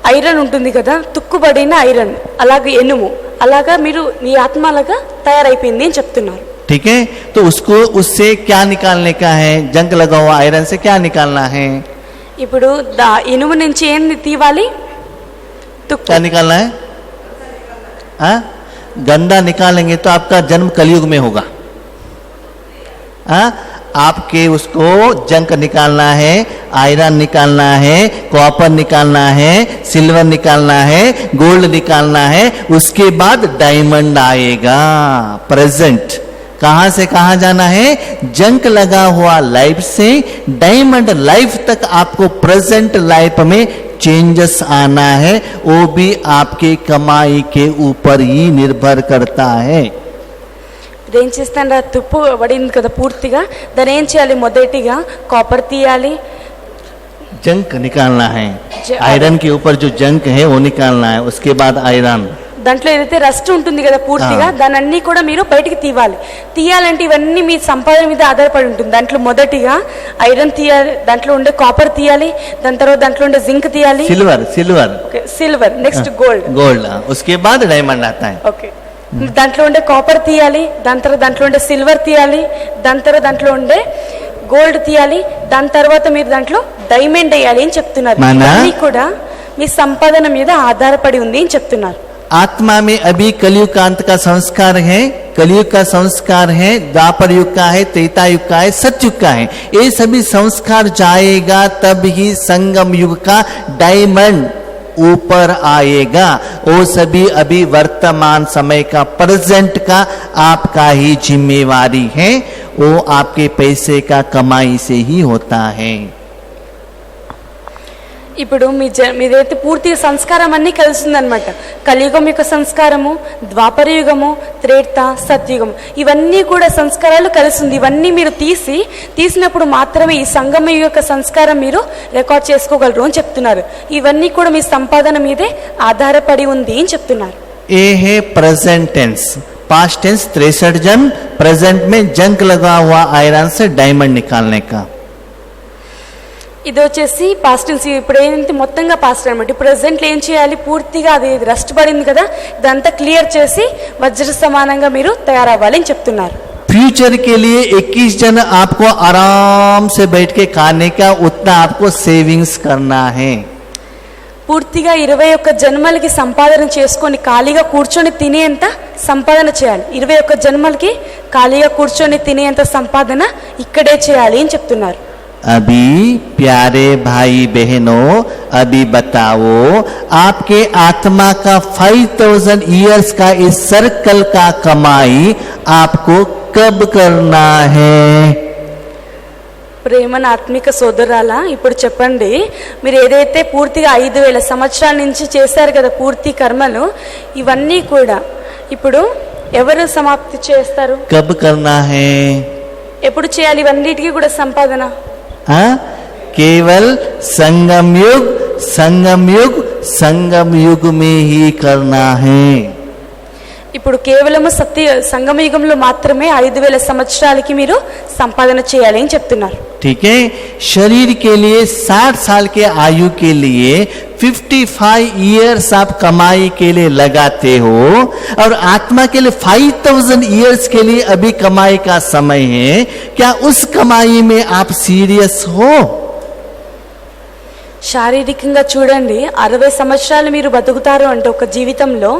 ఐరన్ ఉంటుంది కదా, తుక్కుబడిన ఐరన్, అలాగే ఎనుము, అలాగా మీరు మీ ఆత్మలాగా తయారైపోయింది అని చెప్తున్నారు. ठीक है, तो उसको उससे क्या निकालने का है? जंग लगा हुआ आयरन से क्या निकालना है? ఇప్పుడు ఇనుము నుంచి ఏం తీవాలి? తుక్కు. क्या निकालना है? हाँ? गंदा निकालेंगे तो आपका जन्म कलयुग में होगा। हाँ? आपके उसको जंक निकालना है, आयरन निकालना है, कॉपर निकालना है, सिल्वर निकालना है, गोल्ड निकालना है, उसके बाद डायमंड आएगा। प्रेजेंट कहां से कहां जाना है? जंक लगा हुआ लाइफ से डायमंड लाइफ तक आपको प्रेजेंट लाइफ में चेंजेस आना है। वो भी आपके कमाई के ऊपर ही निर्भर करता है। ఏం చేస్తాను? తుప్పు పడింది కదా పూర్తిగా, దాన్ని ఏం చేయాలి? మొదటిగా కాపర్ తీయాలి, जंक निकालना है, आयरन के ऊपर जो जंक है वो निकालना है, उसके बाद आयरन। దాంట్లో ఏదైతే రస్ట్ ఉంటుంది కదా పూర్తిగా, దాన్ని అన్ని కూడా మీరు బయటికి తీయాలి. తీయాలంటే ఇవన్నీ మీ సంపాదన మీద ఆధారపడి ఉంటుంది. దాంట్లో మొదటిగా ఐరన్ తీయాలి, దాంట్లో ఉండే కాపర్ తీయాలి, దాని తర్వాత దాంట్లో ఉండే జింక్ తీయాలి, silver silver silver, next gold, gold, उसके बाद डायमंड आता है। ఓకే. దాంట్లో ఉండే కాపర్ తీయాలి, దాని తర్వాత దాంట్లో ఉండే సిల్వర్ తీయాలి, దాని తర్వాత దాంట్లో ఉండే గోల్డ్ తీయాలి, దాని తర్వాత మీరు దాంట్లో డైమండ్ వేయాలి అని చెప్తున్నారు. ఇవన్నీ కూడా మీ సంపాదన మీద ఆధారపడి ఉంది అని చెప్తున్నారు. आत्मा में अभी कलयुग का अंत का संस्कार है। कलयुग का संस्कार है, द्वापर युग का है, त्रेता युग का है, सतयुग का है। ये सभी संस्कार जाएगा तब ही संगम युग का डायमंड ऊपर आएगा। वो सभी अभी वर्तमान समय का, प्रेजेंट का आपका ही जिम्मेवारी है। वो आपके पैसे का कमाई से ही होता है। ఇప్పుడు మీదైతే పూర్తిగా సంస్కారం అన్నీ కలుస్తుందన్నమాట. కలియుగం యొక్క సంస్కారము, ద్వాపర యుగము, త్రేత, సత్యుగము, ఇవన్నీ కూడా సంస్కారాలు కలిసింది. ఇవన్నీ మీరు తీసినప్పుడు మాత్రమే ఈ సంగమ యుగ యొక్క సంస్కారం మీరు రికార్డ్ చేసుకోగలరు అని చెప్తున్నారు. ఇవన్నీ కూడా మీ సంపాదన మీదే ఆధారపడి ఉంది అని చెప్తున్నారు. ये है प्रेजेंट टेंस, पास्ट टेंस 63 जन, प्रेजेंट में जंक लगा हुआ आयरन से डायमंड निकालने का। ఇది వచ్చేసి పాస్ట్ టెన్స్. ఇప్పుడు ఏంటంటే మొత్తంగా పాస్ట్ అనమాట. ప్రెసెంట్లో ఏం చేయాలి, పూర్తిగా అది రస్ట్ పడింది కదా, ఇదంతా క్లియర్ చేసి వజ్ర సమానంగా మీరు తయారవ్వాలి అని చెప్తున్నారు. फ्यूचर के लिए 21 जन आपको आराम से बैठ के खाने का उतना आपको सेविंग्स करना है. పూర్తిగా 21 జన్మలకి సంపాదన చేసుకొని ఖాళీగా కూర్చొని తినేంత సంపాదన చేయాలి. 21 జన్మలకి ఖాళీగా కూర్చొని తినేంత సంపాదన ఇక్కడే చేయాలి అని చెప్తున్నారు. अभी प्यारे भाई बहनों, अभी बताओ आपके आत्मा का 5000 इयर्स का इस सर्कल का कमाई आपको कब करना है? ప్రేమన ఆత్మిక సోదరాలా, ఇప్పుడు చెప్పండి, మీరు ఏదైతే పూర్తిగా 5000 సంవత్సరాల నుంచి చేశారు కదా పూర్తి కర్మలు, ఇవన్నీ కూడా ఇప్పుడు ఎవరు సమాప్తి చేస్తారు? कब करना है? ఎప్పుడు చేయాలి ఇవన్నిటికీ కూడా సంపాదన? केवल संगम युग में ही करना है. ఇప్పుడు కేవలం సంగమ యుగంలో మాత్రమే 5000 సంవత్సరాలకి మీరు సంపాదన చేయాలి అని చెప్తున్నారు. ठीक है. शरीर के लिए 60 साल के आयु के लिए 55 इयर्स आप कमाई के लिए लगाते हो, और आत्मा के लिए 5000 इयर्स के लिए अभी कमाई का समय है. क्या उस कमाई में आप सीरियस हो? శారీరకంగా చూడండి, 60 సంవత్సరాలు మీరు బతుకుతారు అంటే ఒక జీవితంలో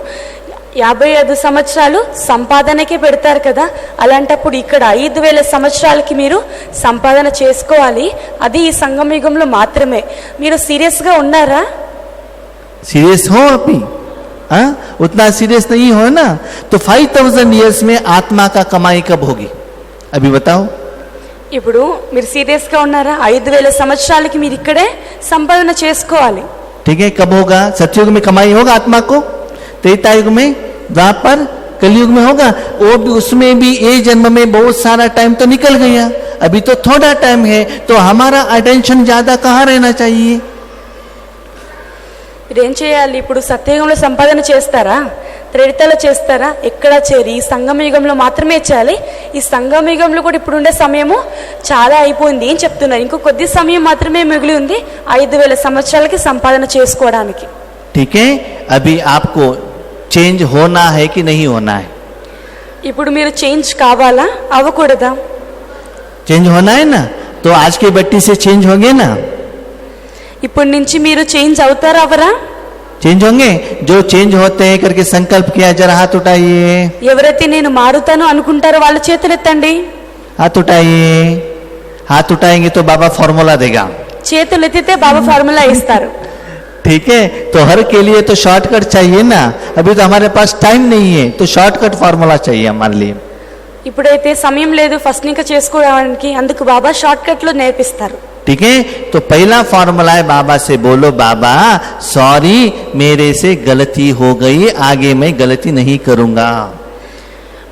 55 సంవత్సరాలు సంపాదనకే పెడతారు కదా. అలాంటప్పుడు ఇక్కడ 5000 సంవత్సరాలకి మీరు సంపాదన చేసుకోవాలి. అది ఈ సంగమ యుగంలో మాత్రమే. మీరు సీరియస్గా ఉన్నారా? सीरियस हो अभी? उतना सीरियस नहीं हो ना, तो 5000 इयर्स में आत्मा का कमाई कब होगी? अभी बताओ. ఇప్పుడు మీరు సీరియస్గా ఉన్నారా? 5000 సంవత్సరాలకి మీరు ఇక్కడే సంపాదన చేసుకోవాలి. ठीक है. कब होगा? सतयुग में कमाई होगा आत्मा को, त्रेता युग में, द्वापर, कलयुग में होगा. वो भी, उसमें भी एक जन्म में बहुत सारा टाइम तो निकल गया, अभी तो थोड़ा टाइम है, तो हमारा अटेंशन ज्यादा कहाँ रहना चाहिए? మీరేం చేయాలి? ఇప్పుడు సత్యయుగంలో సంపాదన చేస్తారా? త్రేతాలో చేస్తారా? ఎక్కడ చేరి ఈ సంగమ యుగంలో మాత్రమే చేయాలి. ఈ సంగమ యుగంలో కూడా ఇప్పుడు ఉండే సమయము చాలా అయిపోయింది అని చెప్తున్నారు. ఇంకో కొద్ది సమయం మాత్రమే మిగిలి ఉంది 5000 సంవత్సరాలకి సంపాదన చేసుకోవడానికి. ठीक है. अभी आपको चेंज होना है कि नहीं होना है? ఇప్పుడు మీరు చేంజ్ కావాలా అవ్వకూడదా? चेंज होना है ना, तो आज की बट्टी से चेंज होंगे ना. ఇప్పటి నుంచి మీరు చేంజ్ అవుతారా అవరా? चेंज होंगे. जो चेंज होते हैं करके संकल्प किया, जरा हाथ उठाइए. ఎవరైతే నేను మారుతాను అనుకుంటారో వాళ్ళ చేతులు ఎత్తండి. हाथ उठाइए. हाथ उठाएंगे तो बाबा फॉर्मूला देगा. చేతులు ఎత్తితే బాబా ఫార్ములా ఇస్తారు. ठीक है. तो हर के लिए तो शॉर्टकट चाहिए ना. अभी तो हमारे पास टाइम नहीं है, तो शॉर्टकट फॉर्मूला चाहिए हमारे लिए. ఇప్పుడైతే సమయం లేదు ఫస్ట్ ఇంకా చేసుకోవడానికి, అందుకు బాబా షార్ట్ కట్ లో నేర్పిస్తారు. ठीक है. तो पहला फॉर्मूला है, बाबा से बोलो, बाबा सॉरी मेरे से गलती हो गई, आगे मैं गलती नहीं करूंगा.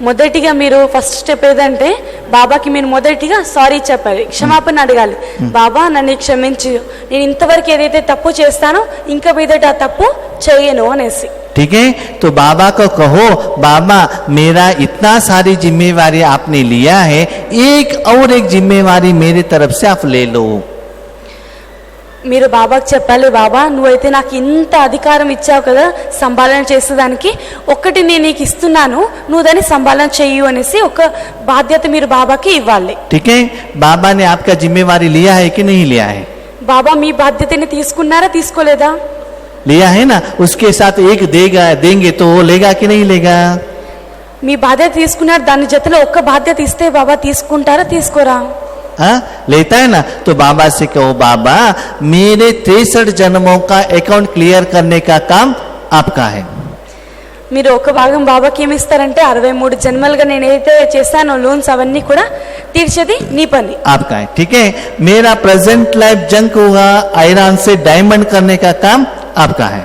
మొదటిగా మీరు ఫస్ట్ స్టెప్ ఏదంటే బాబాకి మీరు మొదటిగా సారీ చెప్పాలి, క్షమాపణ అడగాలి. బాబా నన్ను క్షమించు, నేను ఇంతవరకు ఏదైతే తప్పు చేస్తానో ఇంకా మీదట ఆ తప్పు చేయను అనేసి. ठीक है. तो बाबा को कहो, बाबा मेरा इतना सारी जिम्मेवारी आपने लिया है, एक और एक जिम्मेवारी मेरी तरफ से आप ले लो. మీరు బాబాకి చెప్పాలి, బాబా నువ్వైతే నాకు ఇంత అధికారం ఇచ్చావు కదా సంపాదన చేసేదానికి, ఒక్కటి నేను నీకు ఇస్తున్నాను, నువ్వు దాన్ని సంపాదన చెయ్యు అనేసి ఒక బాధ్యత మీరు బాబాకి ఇవ్వాలి. ठीक है. बाबा ने आपका जिम्मेवारी लिया है कि नहीं लिया है? బాబా మీ బాధ్యతని తీసుకున్నారా తీసుకోలేదా? लिया है ना. उसके साथ एक देंगे तो वो लेगा कि नहीं लेगा? మీ బాధ్యత తీసుకున్నారు, దాని జతలో ఒక్క బాధ్యత ఇస్తే బాబా తీసుకుంటారా తీసుకోరా? हाँ लेता है ना। तो बाबा से कहो बाबा मेरे 63 जन्मों का अकाउंट क्लियर करने का काम आपका है। మీరు ఒక భాగం బాబాకి ఏమి ఇస్తారంటే 63 జన్మలుగా నేను ఏదైతే చేశానో లోన్స్ అవన్నీ కూడా తీర్చేది నీ పని, आपका है। ठीक है, मेरा प्रेजेंट लाइफ जंक हुआ आयरन से डायमंड करने का काम आपका है।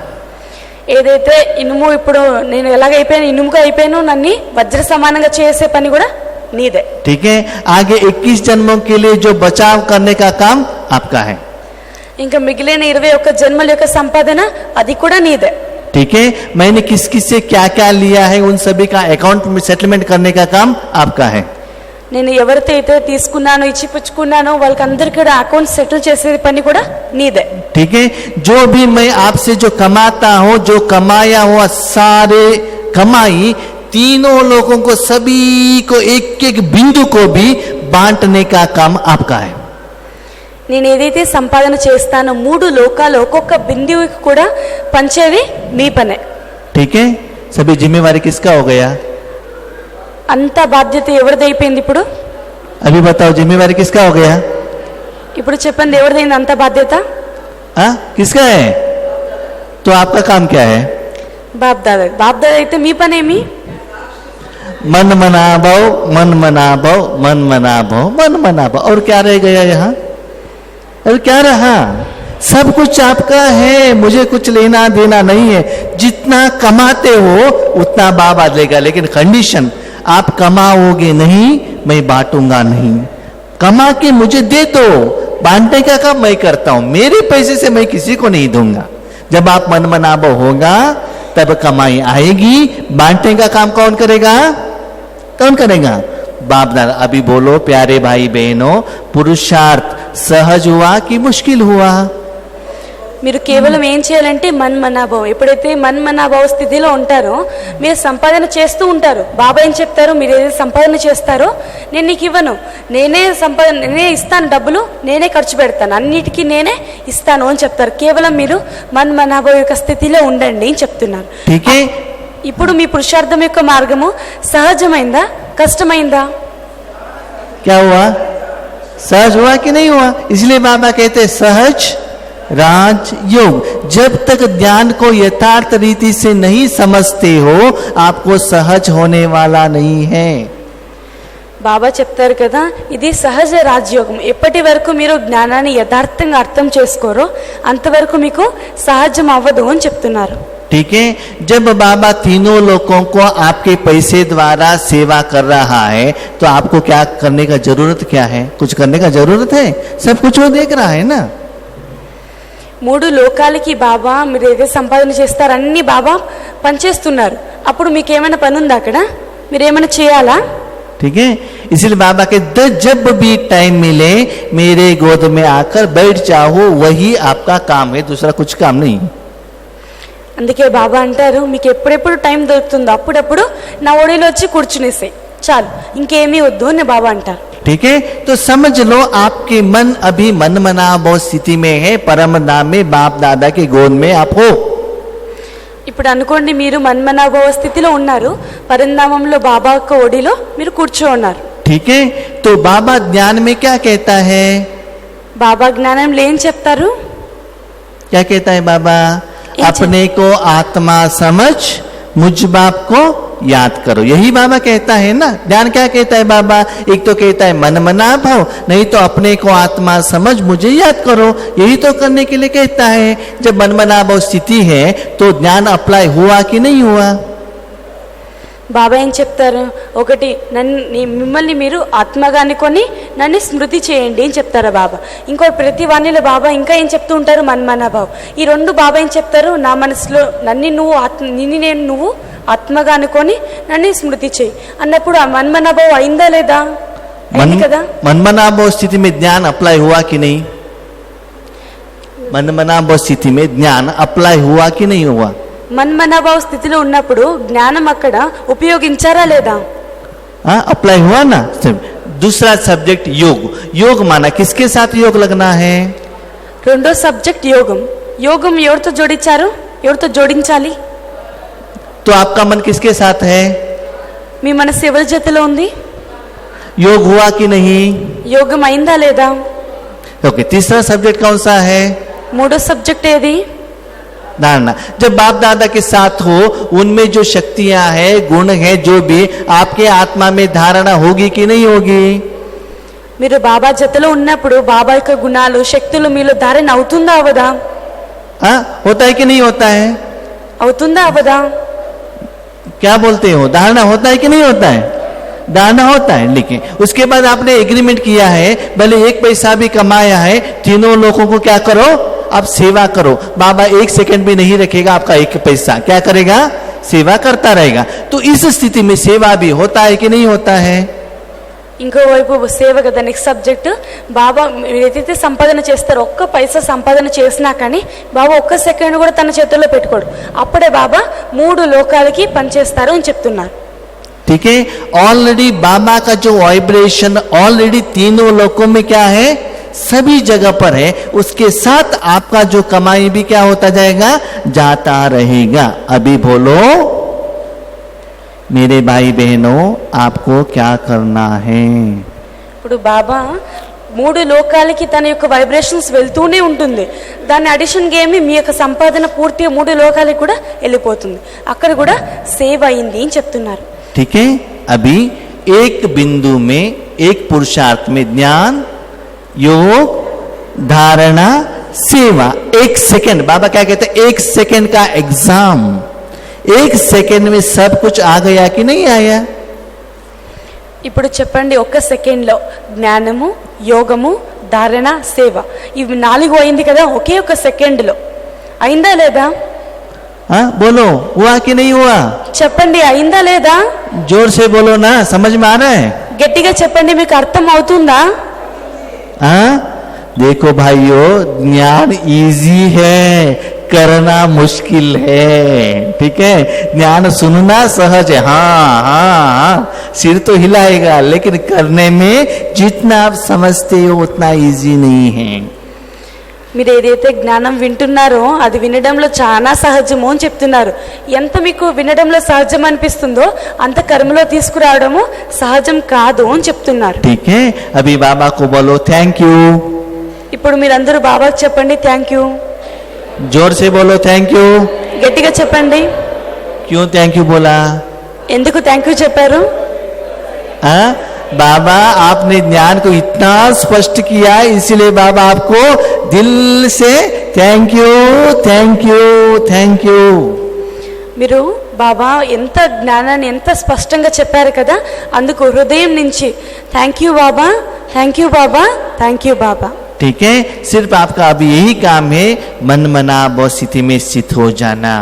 ఏదైతే ఇనుము ఇప్పుడు నేను ఎలాగైపోయాను ఇనుముగా అయిపోయాను నన్ను వజ్ర సమానంగా చేసే పని కూడా నీదే। ठीक है, आगे 21 जन्मों के लिए जो बचाव करने का काम आपका है। ఇంకా మిగిలిన 21 జన్మల యొక్క సంపాదన అది కూడా నీదే। ठीक है, मैंने किस किस से क्या क्या लिया है उन सभी का अकाउंट में सेटलमेंट करने का काम आपका है। నేను ఎవరితో అయితే తీసుకున్నానో ఇచ్చిపుచ్చుకున్నానో వాళ్ళకందరికీ కూడా అకౌంట్ సెటిల్ చేసే పని కూడా నీదే। ठीक है, जो भी मैं आपसे जो कमाता हूं जो कमाया हुआ सारे कमाई तीनों लोगों को सभी को एक एक बिंदु को भी बांटने का काम आपका है। నేను ఏదైతే సంపాదన చేస్తానో 3 లోకాలు ఒక్కొక్క బిందువుకి కూడా పంచేది మీ పనే। ठीक है, सभी जिम्मेवारी किसका हो गया? అంత బాధ్యత ఎవరిదైపోయింది ఇప్పుడు? अभी बताओ जिम्मेवारी किसका हो गया? ఇప్పుడు చెప్పండి ఎవరిదైంది అంత బాధ్యత? हाँ किसका है? तो आपका काम क्या है? బాప్ దాదా అయితే మీ పనేమి? मन मना भाव मन मना भाव मन मना भाव मन मना भाव, और क्या रह गया यहाँ? और क्या रहा? सब कुछ आपका है, मुझे कुछ लेना देना नहीं है। जितना कमाते हो उतना बाबा देगा, लेकिन कंडीशन आप कमाओगे नहीं, मैं बांटूंगा नहीं। कमा के मुझे दे दो, बांटने का काम मैं करता हूं, मेरे पैसे से मैं किसी को नहीं दूंगा। जब आप मन मनाबो होगा तब कमाई आएगी, बांटने का काम कौन करेगा? कौन करेगा? बाप दादा। अभी बोलो प्यारे भाई बहनों, पुरुषार्थ सहज हुआ कि मुश्किल हुआ? మీరు కేవలం ఏం చేయాలంటే మన్మనాభావం, ఎప్పుడైతే మన్మనాభావ స్థితిలో ఉంటారో మీరు సంపాదన చేస్తూ ఉంటారు। బాబా ఏం చెప్తారు, మీరు ఏదైతే సంపాదన చేస్తారో నేను నీకు ఇవ్వను, నేనే ఇస్తాను, డబ్బులు నేనే ఖర్చు పెడతాను, అన్నిటికీ నేనే ఇస్తాను అని చెప్తారు। కేవలం మీరు మన్మనాభావ యొక్క స్థితిలో ఉండండి అని చెప్తున్నారు। ఇప్పుడు మీ పురుషార్థం యొక్క మార్గము సహజమైందా కష్టమైందా? क्या हुआ? सहज हुआ कि नहीं हुआ? इसलिए बाबा कहते सहज राजयोग। जब तक ज्ञान को यथार्थ रीति से नहीं समझते हो आपको सहज होने वाला नहीं है। బాబా చెప్తారు కదా ఇది సహజ రాజయోగం, ఎప్పటి వరకు మీరు జ్ఞానాన్ని యథార్థంగా అర్థం చేసుకోరో అంతవరకు మీకు సహజం అవ్వదు అని చెప్తున్నారు। ठीक है, जब बाबा तीनों लोगों को आपके पैसे द्वारा सेवा कर रहा है तो आपको क्या करने का जरूरत क्या है? कुछ करने का जरूरत है? सब कुछ वो देख रहा है ना। 3 లోకాలకి బాబా మీరు ఏదైతే సంపాదన చేస్తారో అన్ని బాబా పనిచేస్తున్నారు, అప్పుడు మీకు ఏమైనా పని ఉందా అక్కడ? మీరు ఏమైనా చేయాలా? ठीक है, इसलिए बाबा के जब भी टाइम मिले मेरे गोद में आकर बैठ जाओ, वही आपका काम है, दूसरा कुछ काम नहीं। అందుకే బాబా అంటారు మీకు ఎప్పుడెప్పుడు టైం దొరుకుతుందో అప్పుడప్పుడు నా ఒడిలో వచ్చి కూర్చునేసే చాలు, ఇంకేమీ వద్దు అని బాబా అంటారు। ठीक है, तो समझ लो आपके मन अभी मन मनाभव स्थिति में है, परम धाम में बाप दादा के गोद में आप हो। ఇప్పుడు అనుకోండి మీరు మన్మనాభావ స్థితిలో ఉన్నారు, పరంధామంలో బాబా యొక్క ఒడిలో మీరు కూర్చో ఉన్నారు। ठीक है, तो बाबा ज्ञान में क्या कहता है? బాబా జ్ఞానంలో ఏం చెప్తారు? क्या कहता है बाबा? अपने को आत्मा समझ मुझ बाप को याद करो, यही बाबा कहता है ना। ज्ञान क्या कहता है बाबा? एक तो कहता है मन मना भाव, नहीं तो अपने को आत्मा समझ मुझे याद करो, यही तो करने के लिए कहता है। जब मन मना भाव स्थिति है तो ज्ञान अप्लाई हुआ कि नहीं हुआ? బాబా ఏం చెప్తారు? ఒకటి మిమ్మల్ని మీరు ఆత్మగా అనుకొని నన్ను స్మృతి చేయండి అని చెప్తారా బాబా। ఇంకో ప్రతి వాణిలో బాబా ఇంకా ఏం చెప్తూ ఉంటారు? మన్మనాభావ్। ఈ 2 బాబా ఏం చెప్తారు? నా మనసులో నువ్వు ఆత్మగా అనుకొని నన్ను స్మృతి చేయి అన్నప్పుడు ఆ మన్మనాభావ్ అయిందా లేదా? అయింది కదా। मनमनाभव स्थिति में ज्ञान अप्लाई हुआ कि नहीं? मनमनाभव स्थिति में ज्ञान अप्लाई हुआ कि नहीं हुआ? మన్మనాభావ స్థితిలో ఉన్నప్పుడు జ్ఞానం అక్కడ ఉపయోగించారా లేదా? अप्लाई हुआ ना। दूसरा सब्जेक्ट योग। योग माना किसके साथ योग लगना है? రెండో సబ్జెక్ట్ యోగం। యోగం ఎవరితో జోడించారు? ఎవరితో జోడించాలి? तो आपका मन किसके साथ है? మీ మనసు ఎవరి చేతిలో ఉంది? योग हुआ कि नहीं? యోగం అయిందా లేదా? ओके, तीसरा सब्जेक्ट कौन सा है? మూడో సబ్జెక్ట్ ఏది? धारणा। जब बाप दादा के साथ हो, उनमें जो शक्तियां हैं, गुण हैं, जो भी आपके आत्मा में धारणा होगी कि नहीं होगी? మీరు బాబా జతలో ఉన్నప్పుడు బాబా యొక్క గుణాలు శక్తులు మీలో ధారణ అవుతుందా అవదా? हाँ, होता है कि नहीं होता है? అవుతుందా అవదా? क्या बोलते हो, धारणा होता है कि नहीं होता है? दाना होता है। लेकिन उसके बाद आपने एग्रीमेंट किया है, भले एक पैसा भी कमाया है, तीनों लोगों को क्या करो, आप सेवा करो। बाबा एक सेकंड भी नहीं रखेगा आपका एक पैसा, क्या करेगा, सेवा करता रहेगा। तो इस स्थिति में सेवा भी होता है कि नहीं होता है? ఇంకోవైపు సేవ కదా నెక్స్ట్ సబ్జెక్ట్. బాబా ఏదైతే సంపాదన చేస్తారో, ఒక్క పైసా సంపాదన చేసినా కానీ బాబా ఒక్క సెకండ్ కూడా తన చేతుల్లో పెట్టుకోడు. అప్పుడే బాబా 3 లోకాలకి పనిచేస్తారు అని చెప్తున్నారు. ठीक है, ऑलरेडी बाबा का जो वाइब्रेशन ऑलरेडी तीनों लोकों में क्या है, सभी जगह पर है। उसके साथ आपका जो कमाई भी क्या होता जाएगा, जाता रहेगा। अभी बोलो मेरे भाई बहनों, आपको क्या करना है? ఇప్పుడు బాబా 3 లోకాలకి తన యొక్క వైబ్రేషన్స్ వెళ్తూనే ఉంటుంది. దాని అడిషన్గా ఏమి మీ యొక్క సంపాదన పూర్తిగా 3 లోకాలకి కూడా వెళ్ళిపోతుంది. అక్కడ కూడా సేవ్ అయింది అని చెప్తున్నారు. ठीक है, अभी एक बिंदु में, एक पुरुषार्थ में ज्ञान, योग, धारणा, सेवा, एक सेकंड, बाबा क्या कहते हैं, एक सेकंड का एग्जाम, एक सेकंड में सब कुछ आ गया कि नहीं आया? ఇప్పుడు చెప్పండి, ఒక్క సెకండ్లో జ్ఞానము, యోగము, ధారణ, సేవ ఇవి 4 అయింది కదా ఒకే ఒక సెకండ్లో. అయిందా లేదా? हाँ बोलो, हुआ कि नहीं हुआ? చెప్పండి, అయిందా లేదా? जोर से बोलो ना, समझ में आ रहा है? గట్టిగా చెప్పండి, మీకు అర్థం అవుతుందా? हाँ, देखो भाइयों, ज्ञान इजी है, करना मुश्किल है। ठीक है, ज्ञान सुनना सहज है, हाँ हाँ हाँ, सिर तो हिलाएगा, लेकिन करने में जितना आप समझते हो उतना इजी नहीं है। మీరు ఏదైతే జ్ఞానం వింటున్నారో అది వినడంలో చాలా సహజము అని చెప్తున్నారు. ఎంత మీకు వినడంలో సహజం అనిపిస్తుందో అంత కర్మలో తీసుకురావడము సహజం కాదు అని చెప్తున్నారు. ठीक है, अभी बाबा को बोलो थैंक यू। ఇప్పుడు మీరందరూ బాబాకి చెప్పండి థ్యాంక్ యూ. जोर से बोलो थैंक यू। గట్టిగా చెప్పండి. क्यों थैंक यू बोला? ఎందుకు థ్యాంక్ యూ చెప్పారు? हाँ, बाबा आपने ज्ञान को इतना स्पष्ट किया, इसलिए बाबा आपको दिल से thank you thank you thank you. మీరు బాబా ఎంత జ్ఞానాన్ని ఎంత స్పష్టంగా చెప్పారు కదా, అందుకు హృదయం నుంచి thank you Baba, thank you Baba, thank you Baba. ठीक है, सिर्फ आपका अभी यही काम है, मन मनाभ स्थिति में स्थित हो जाना।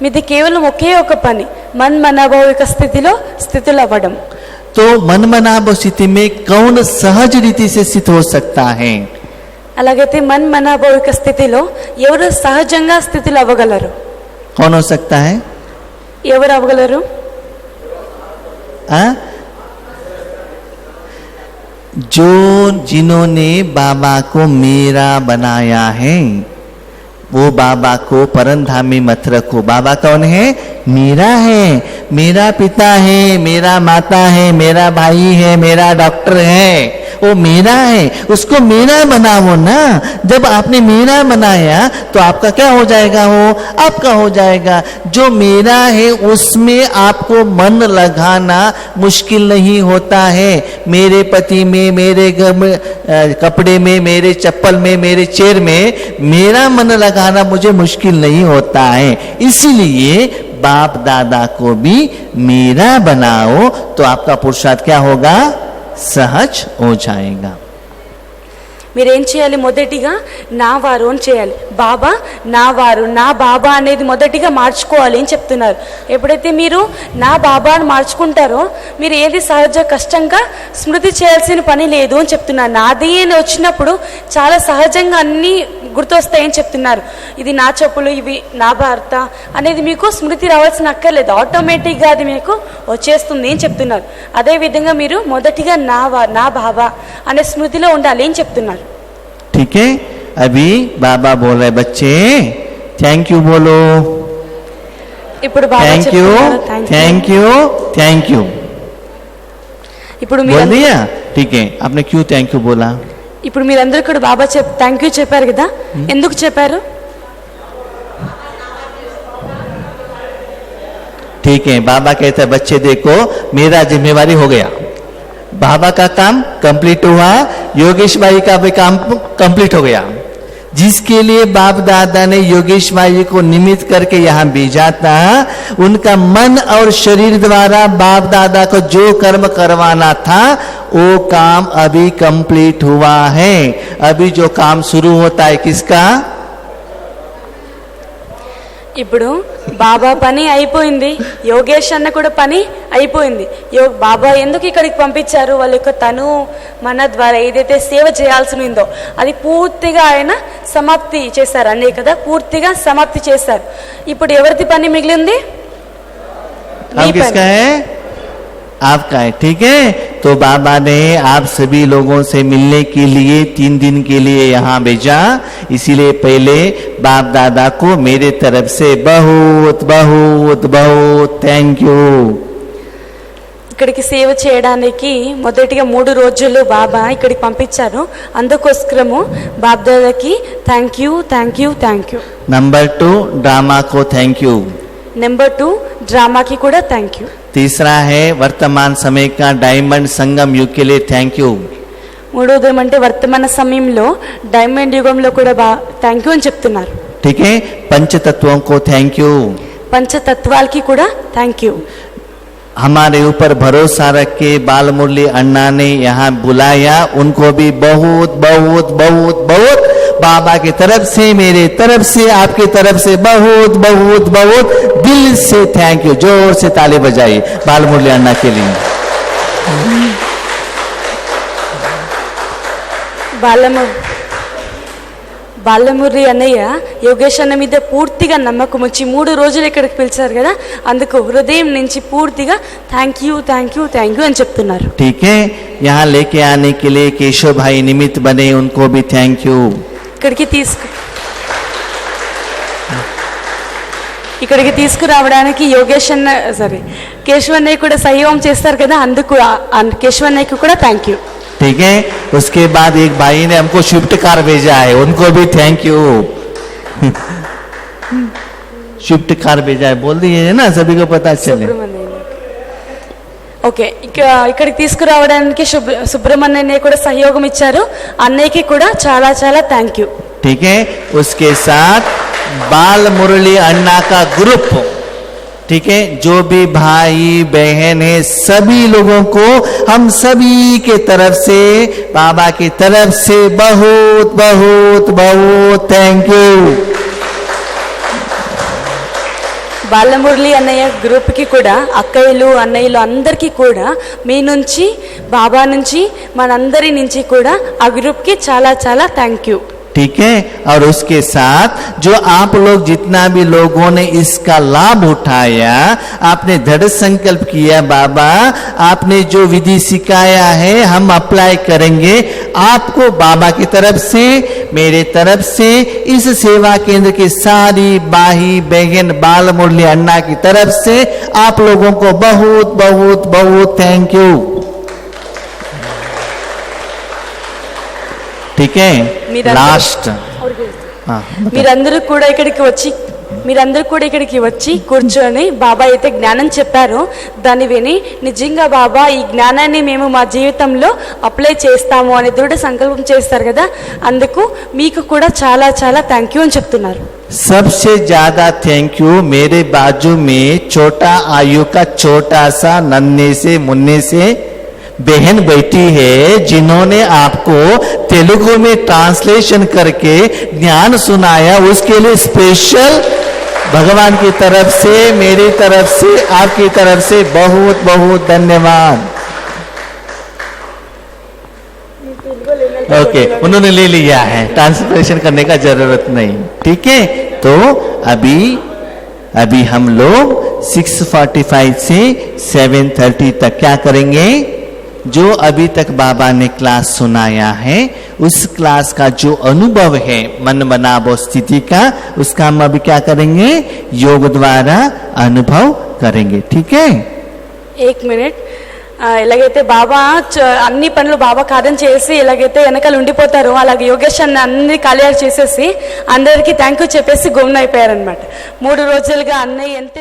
మీది కేవలం ఒకే ఒక పని, మన్ మనభౌవిక స్థితిలో స్థితులు అవ్వడం. तो मन मनाभ स्थिति में कौन सहज रीति से स्थित हो सकता है? అలాగైతే మన్ మనభౌవిక స్థితిలో ఎవరు సహజంగా స్థితిలో అవ్వగలరు? कौन हो सकता है? ఎవరు అవ్వగలరు? जो जिन्होंने बाबा को मेरा बनाया है, वो बाबा को परमधामी मत रखो। बाबा कौन है? मेरा है, मेरा पिता है, मेरा माता है, मेरा भाई है, मेरा डॉक्टर है, वो मेरा है, उसको मेरा बनाओ ना। जब आपने मेरा बनाया तो आपका क्या हो जाएगा, वो आपका हो जाएगा। जो मेरा है उसमें आपको मन लगाना मुश्किल नहीं होता है। मेरे पति में, मेरे घर में, कपड़े में, मेरे चप्पल में, मेरे चेयर में मेरा मन लगाना मुझे मुश्किल नहीं होता है। इसीलिए बाप दादा को भी मेरा बनाओ तो आपका पुरुषार्थ क्या होगा, सहज हो जाएगा। మీరేం చేయాలి, మొదటిగా నా వారు అని చేయాలి. బాబా నా వారు, నా బాబా అనేది మొదటిగా మార్చుకోవాలి అని చెప్తున్నారు. ఎప్పుడైతే మీరు నా బాబా అని మార్చుకుంటారో మీరు ఏది సహజ కష్టంగా స్మృతి చేయాల్సిన పని లేదు అని చెప్తున్నారు. నాది అని వచ్చినప్పుడు చాలా సహజంగా అన్నీ గుర్తొస్తాయని చెప్తున్నారు. ఇది నా చెప్పులు, ఇవి నా భర్త అనేది మీకు స్మృతి రావాల్సిన అక్కర్లేదు, ఆటోమేటిక్గా అది మీకు వచ్చేస్తుంది అని చెప్తున్నారు. అదేవిధంగా మీరు మొదటిగా నా బాబా అనే స్మృతిలో ఉండాలి అని చెప్తున్నారు. ठीक है, अभी बाबा बोल रहे बच्चे थैंक यू बोलो, ఇప్పుడు బాబా थैंक यू చెప్తున్నారు thank you. Thank you thank you. ఇప్పుడు बोल మీరు दिया? ठीक है, आपने क्यों थैंक यू बोला? ఇప్పుడు మీరందరూ కూడా బాబా థ్యాంక్ యూ చెప్పారు కదా, ఎందుకు చెప్పారు? ठीक है, बाबा कहते हैं बच्चे देखो मेरा जिम्मेवारी हो गया, बाबा का काम कंप्लीट हुआ, योगेश भाई का भी काम कंप्लीट हो गया। जिसके लिए बाप दादा ने योगेश भाई को निमित्त करके यहाँ भेजा था, उनका मन और शरीर द्वारा बाप दादा को जो कर्म करवाना था वो काम अभी कंप्लीट हुआ है। अभी जो काम शुरू होता है किसका? ఇప్పుడు బాబా పని అయిపోయింది, యోగేష్ అన్న కూడా పని అయిపోయింది. బాబా ఎందుకు ఇక్కడికి పంపించారు? వాళ్ళ యొక్క తను మన ద్వారా ఏదైతే సేవ చేయాల్సి ఉందో అది పూర్తిగా ఆయన సమాప్తి చేశారు అనే కదా, పూర్తిగా సమాప్తి చేశారు. ఇప్పుడు ఎవరిది పని మిగిలింది? మీ किसका పని. है? आपका है। ठीक है, तो बाबा ने आप सभी लोगों से मिलने के लिए 3 दिन के लिए यहाँ भेजा, इसीलिए पहले बाप दादा को मेरे तरफ से बहुत बहुत बहुत थैंक यू। ఇక్కడికి సేవ చేయడానికి మొదటిగా 3 రోజులు బాబా ఇక్కడికి పంపించారు, అందుకోసము బాబ్దాదాకి thank you thank you thank you. Number 2 drama को थैंक यू। నెంబర్ 2 డ్రామాకి కూడా థ్యాంక్ యూ. तीसरा है वर्तमान समय का डायमंड संगम युग के लिए थैंक यू। మూడోది ఏమంటే వర్తమాన సమయంలో డైమండ్ యుగంలో కూడా థ్యాంక్ యూ అని చెప్తున్నారు. ठीक है, पंच तत्वों को थैंक यू। పంచతత్వాలకి కూడా థ్యాంక్ యూ. हमारे ऊपर भरोसा रख के बाल मुरली अन्ना ने यहाँ बुलाया, उनको भी बहुत बहुत बहुत बहुत बाबा की तरफ से, मेरे तरफ से, आपकी तरफ से बहुत बहुत बहुत दिल से थैंक यू। जोर से ताली बजाइए बाल मुरली अन्ना के लिए। బాలమురళి అన్నయ్య యోగేష్ అన్న మీద పూర్తిగా నమ్మకం వచ్చి 3 రోజులు ఇక్కడికి పిలిచారు కదా, అందుకు హృదయం నుంచి పూర్తిగా thank you thank you thank you అని చెప్తున్నారు. ठीक है, यहाँ लेके आने के लिए केशव भाई निमित्त बने, उनको भी थैंक यू। ఇక్కడికి తీసుకురావడానికి యోగేష్ అన్న కేశవ్ అన్నయ్య కూడా సహయోగం చేస్తారు కదా, అందుకు కేశవ్ అన్నయ్యకి కూడా థ్యాంక్ యూ. ठीक है, उसके बाद एक भाई ने हमको स्विफ्ट कार भेजा है, उनको भी थैंक यू। स्विफ्ट कार भेजा है, बोल दिए ना, सभी को पता चले। ఓకే, ఇక్కడికి తీసుకురావడానికి సుబ్రహ్మణ్యయ్య కూడా సహయోగం ఇచ్చారు, అన్నయ్యకి కూడా చాలా చాలా థ్యాంక్ యూ. ठीक है, उसके साथ बाल मुरली अन्ना का ग्रुप, ठीक है, जो भी भाई बहन है सभी लोगों को हम सभी के तरफ से, बाबा की तरफ से बहुत बहुत बहुत थैंक यू। బాలమురళి అన్నయ్య గ్రూప్కి కూడా అక్కయ్యలు అన్నయ్యలు అందరికీ కూడా మీ నుంచి బాబా నుంచి మనందరి నుంచి కూడా ఆ గ్రూప్కి చాలా చాలా థ్యాంక్ యూ. ठीक है, और उसके साथ जो आप लोग जितना भी लोगों ने इसका लाभ उठाया, आपने दृढ़ संकल्प किया बाबा आपने जो विधि सिखाया है हम अप्लाई करेंगे, आपको बाबा की तरफ से, मेरे तरफ से, इस सेवा केंद्र की सारी भाई बहन बाल मुरली अन्ना की तरफ से आप लोगों को बहुत बहुत बहुत थैंक यू। ठीक है, लास्ट మీరందరూ కూడా ఇక్కడికి వచ్చి కూర్చొని బాబా అయితే జ్ఞానం చెప్పారో దాన్ని విని నిజంగా బాబా ఈ జ్ఞానాన్ని మేము మా జీవితంలో అప్లై చేస్తాము అని దృఢ సంకల్పం చేస్తారు కదా, అందుకు మీకు కూడా చాలా చాలా థ్యాంక్ యూ అని చెప్తున్నారు. सबसे ज्यादा थैंक यू मेरे बाजू में छोटा आयु का छोटा सा नन्हे से मुन्ने से बहन बैठी है, जिन्होंने आपको तेलुगु में ट्रांसलेशन करके ज्ञान सुनाया, उसके लिए स्पेशल भगवान की तरफ से, मेरी तरफ से, आपकी तरफ से बहुत बहुत धन्यवाद। ओके, उन्होंने ले लिया है, ट्रांसलेशन करने का जरूरत नहीं। ठीक है, तो अभी हम लोग 6:45 से 7:30 तक क्या करेंगे, जो अभी तक बाबा ने क्लास सुनाया है उस क्लास का जो अनुभव है मन बनावो स्थिति का, उसका हम अभी क्या करेंगे, योग द्वारा अनुभव करेंगे. ठीक है, 1 मिनट ఎలాగైతే బాబా అన్ని పనులు బాబా కార్యం చేసి ఎలాగైతే వెనకాల ఉండిపోతారో అలాగే యోగేష్ అన్న అన్ని క్లియర్ చేసేసి అందరికీ థ్యాంక్ యూ చెప్పేసి గమ్మున అయిపోయారనమాట. 3 రోజులుగా అన్నయ్య ఎంత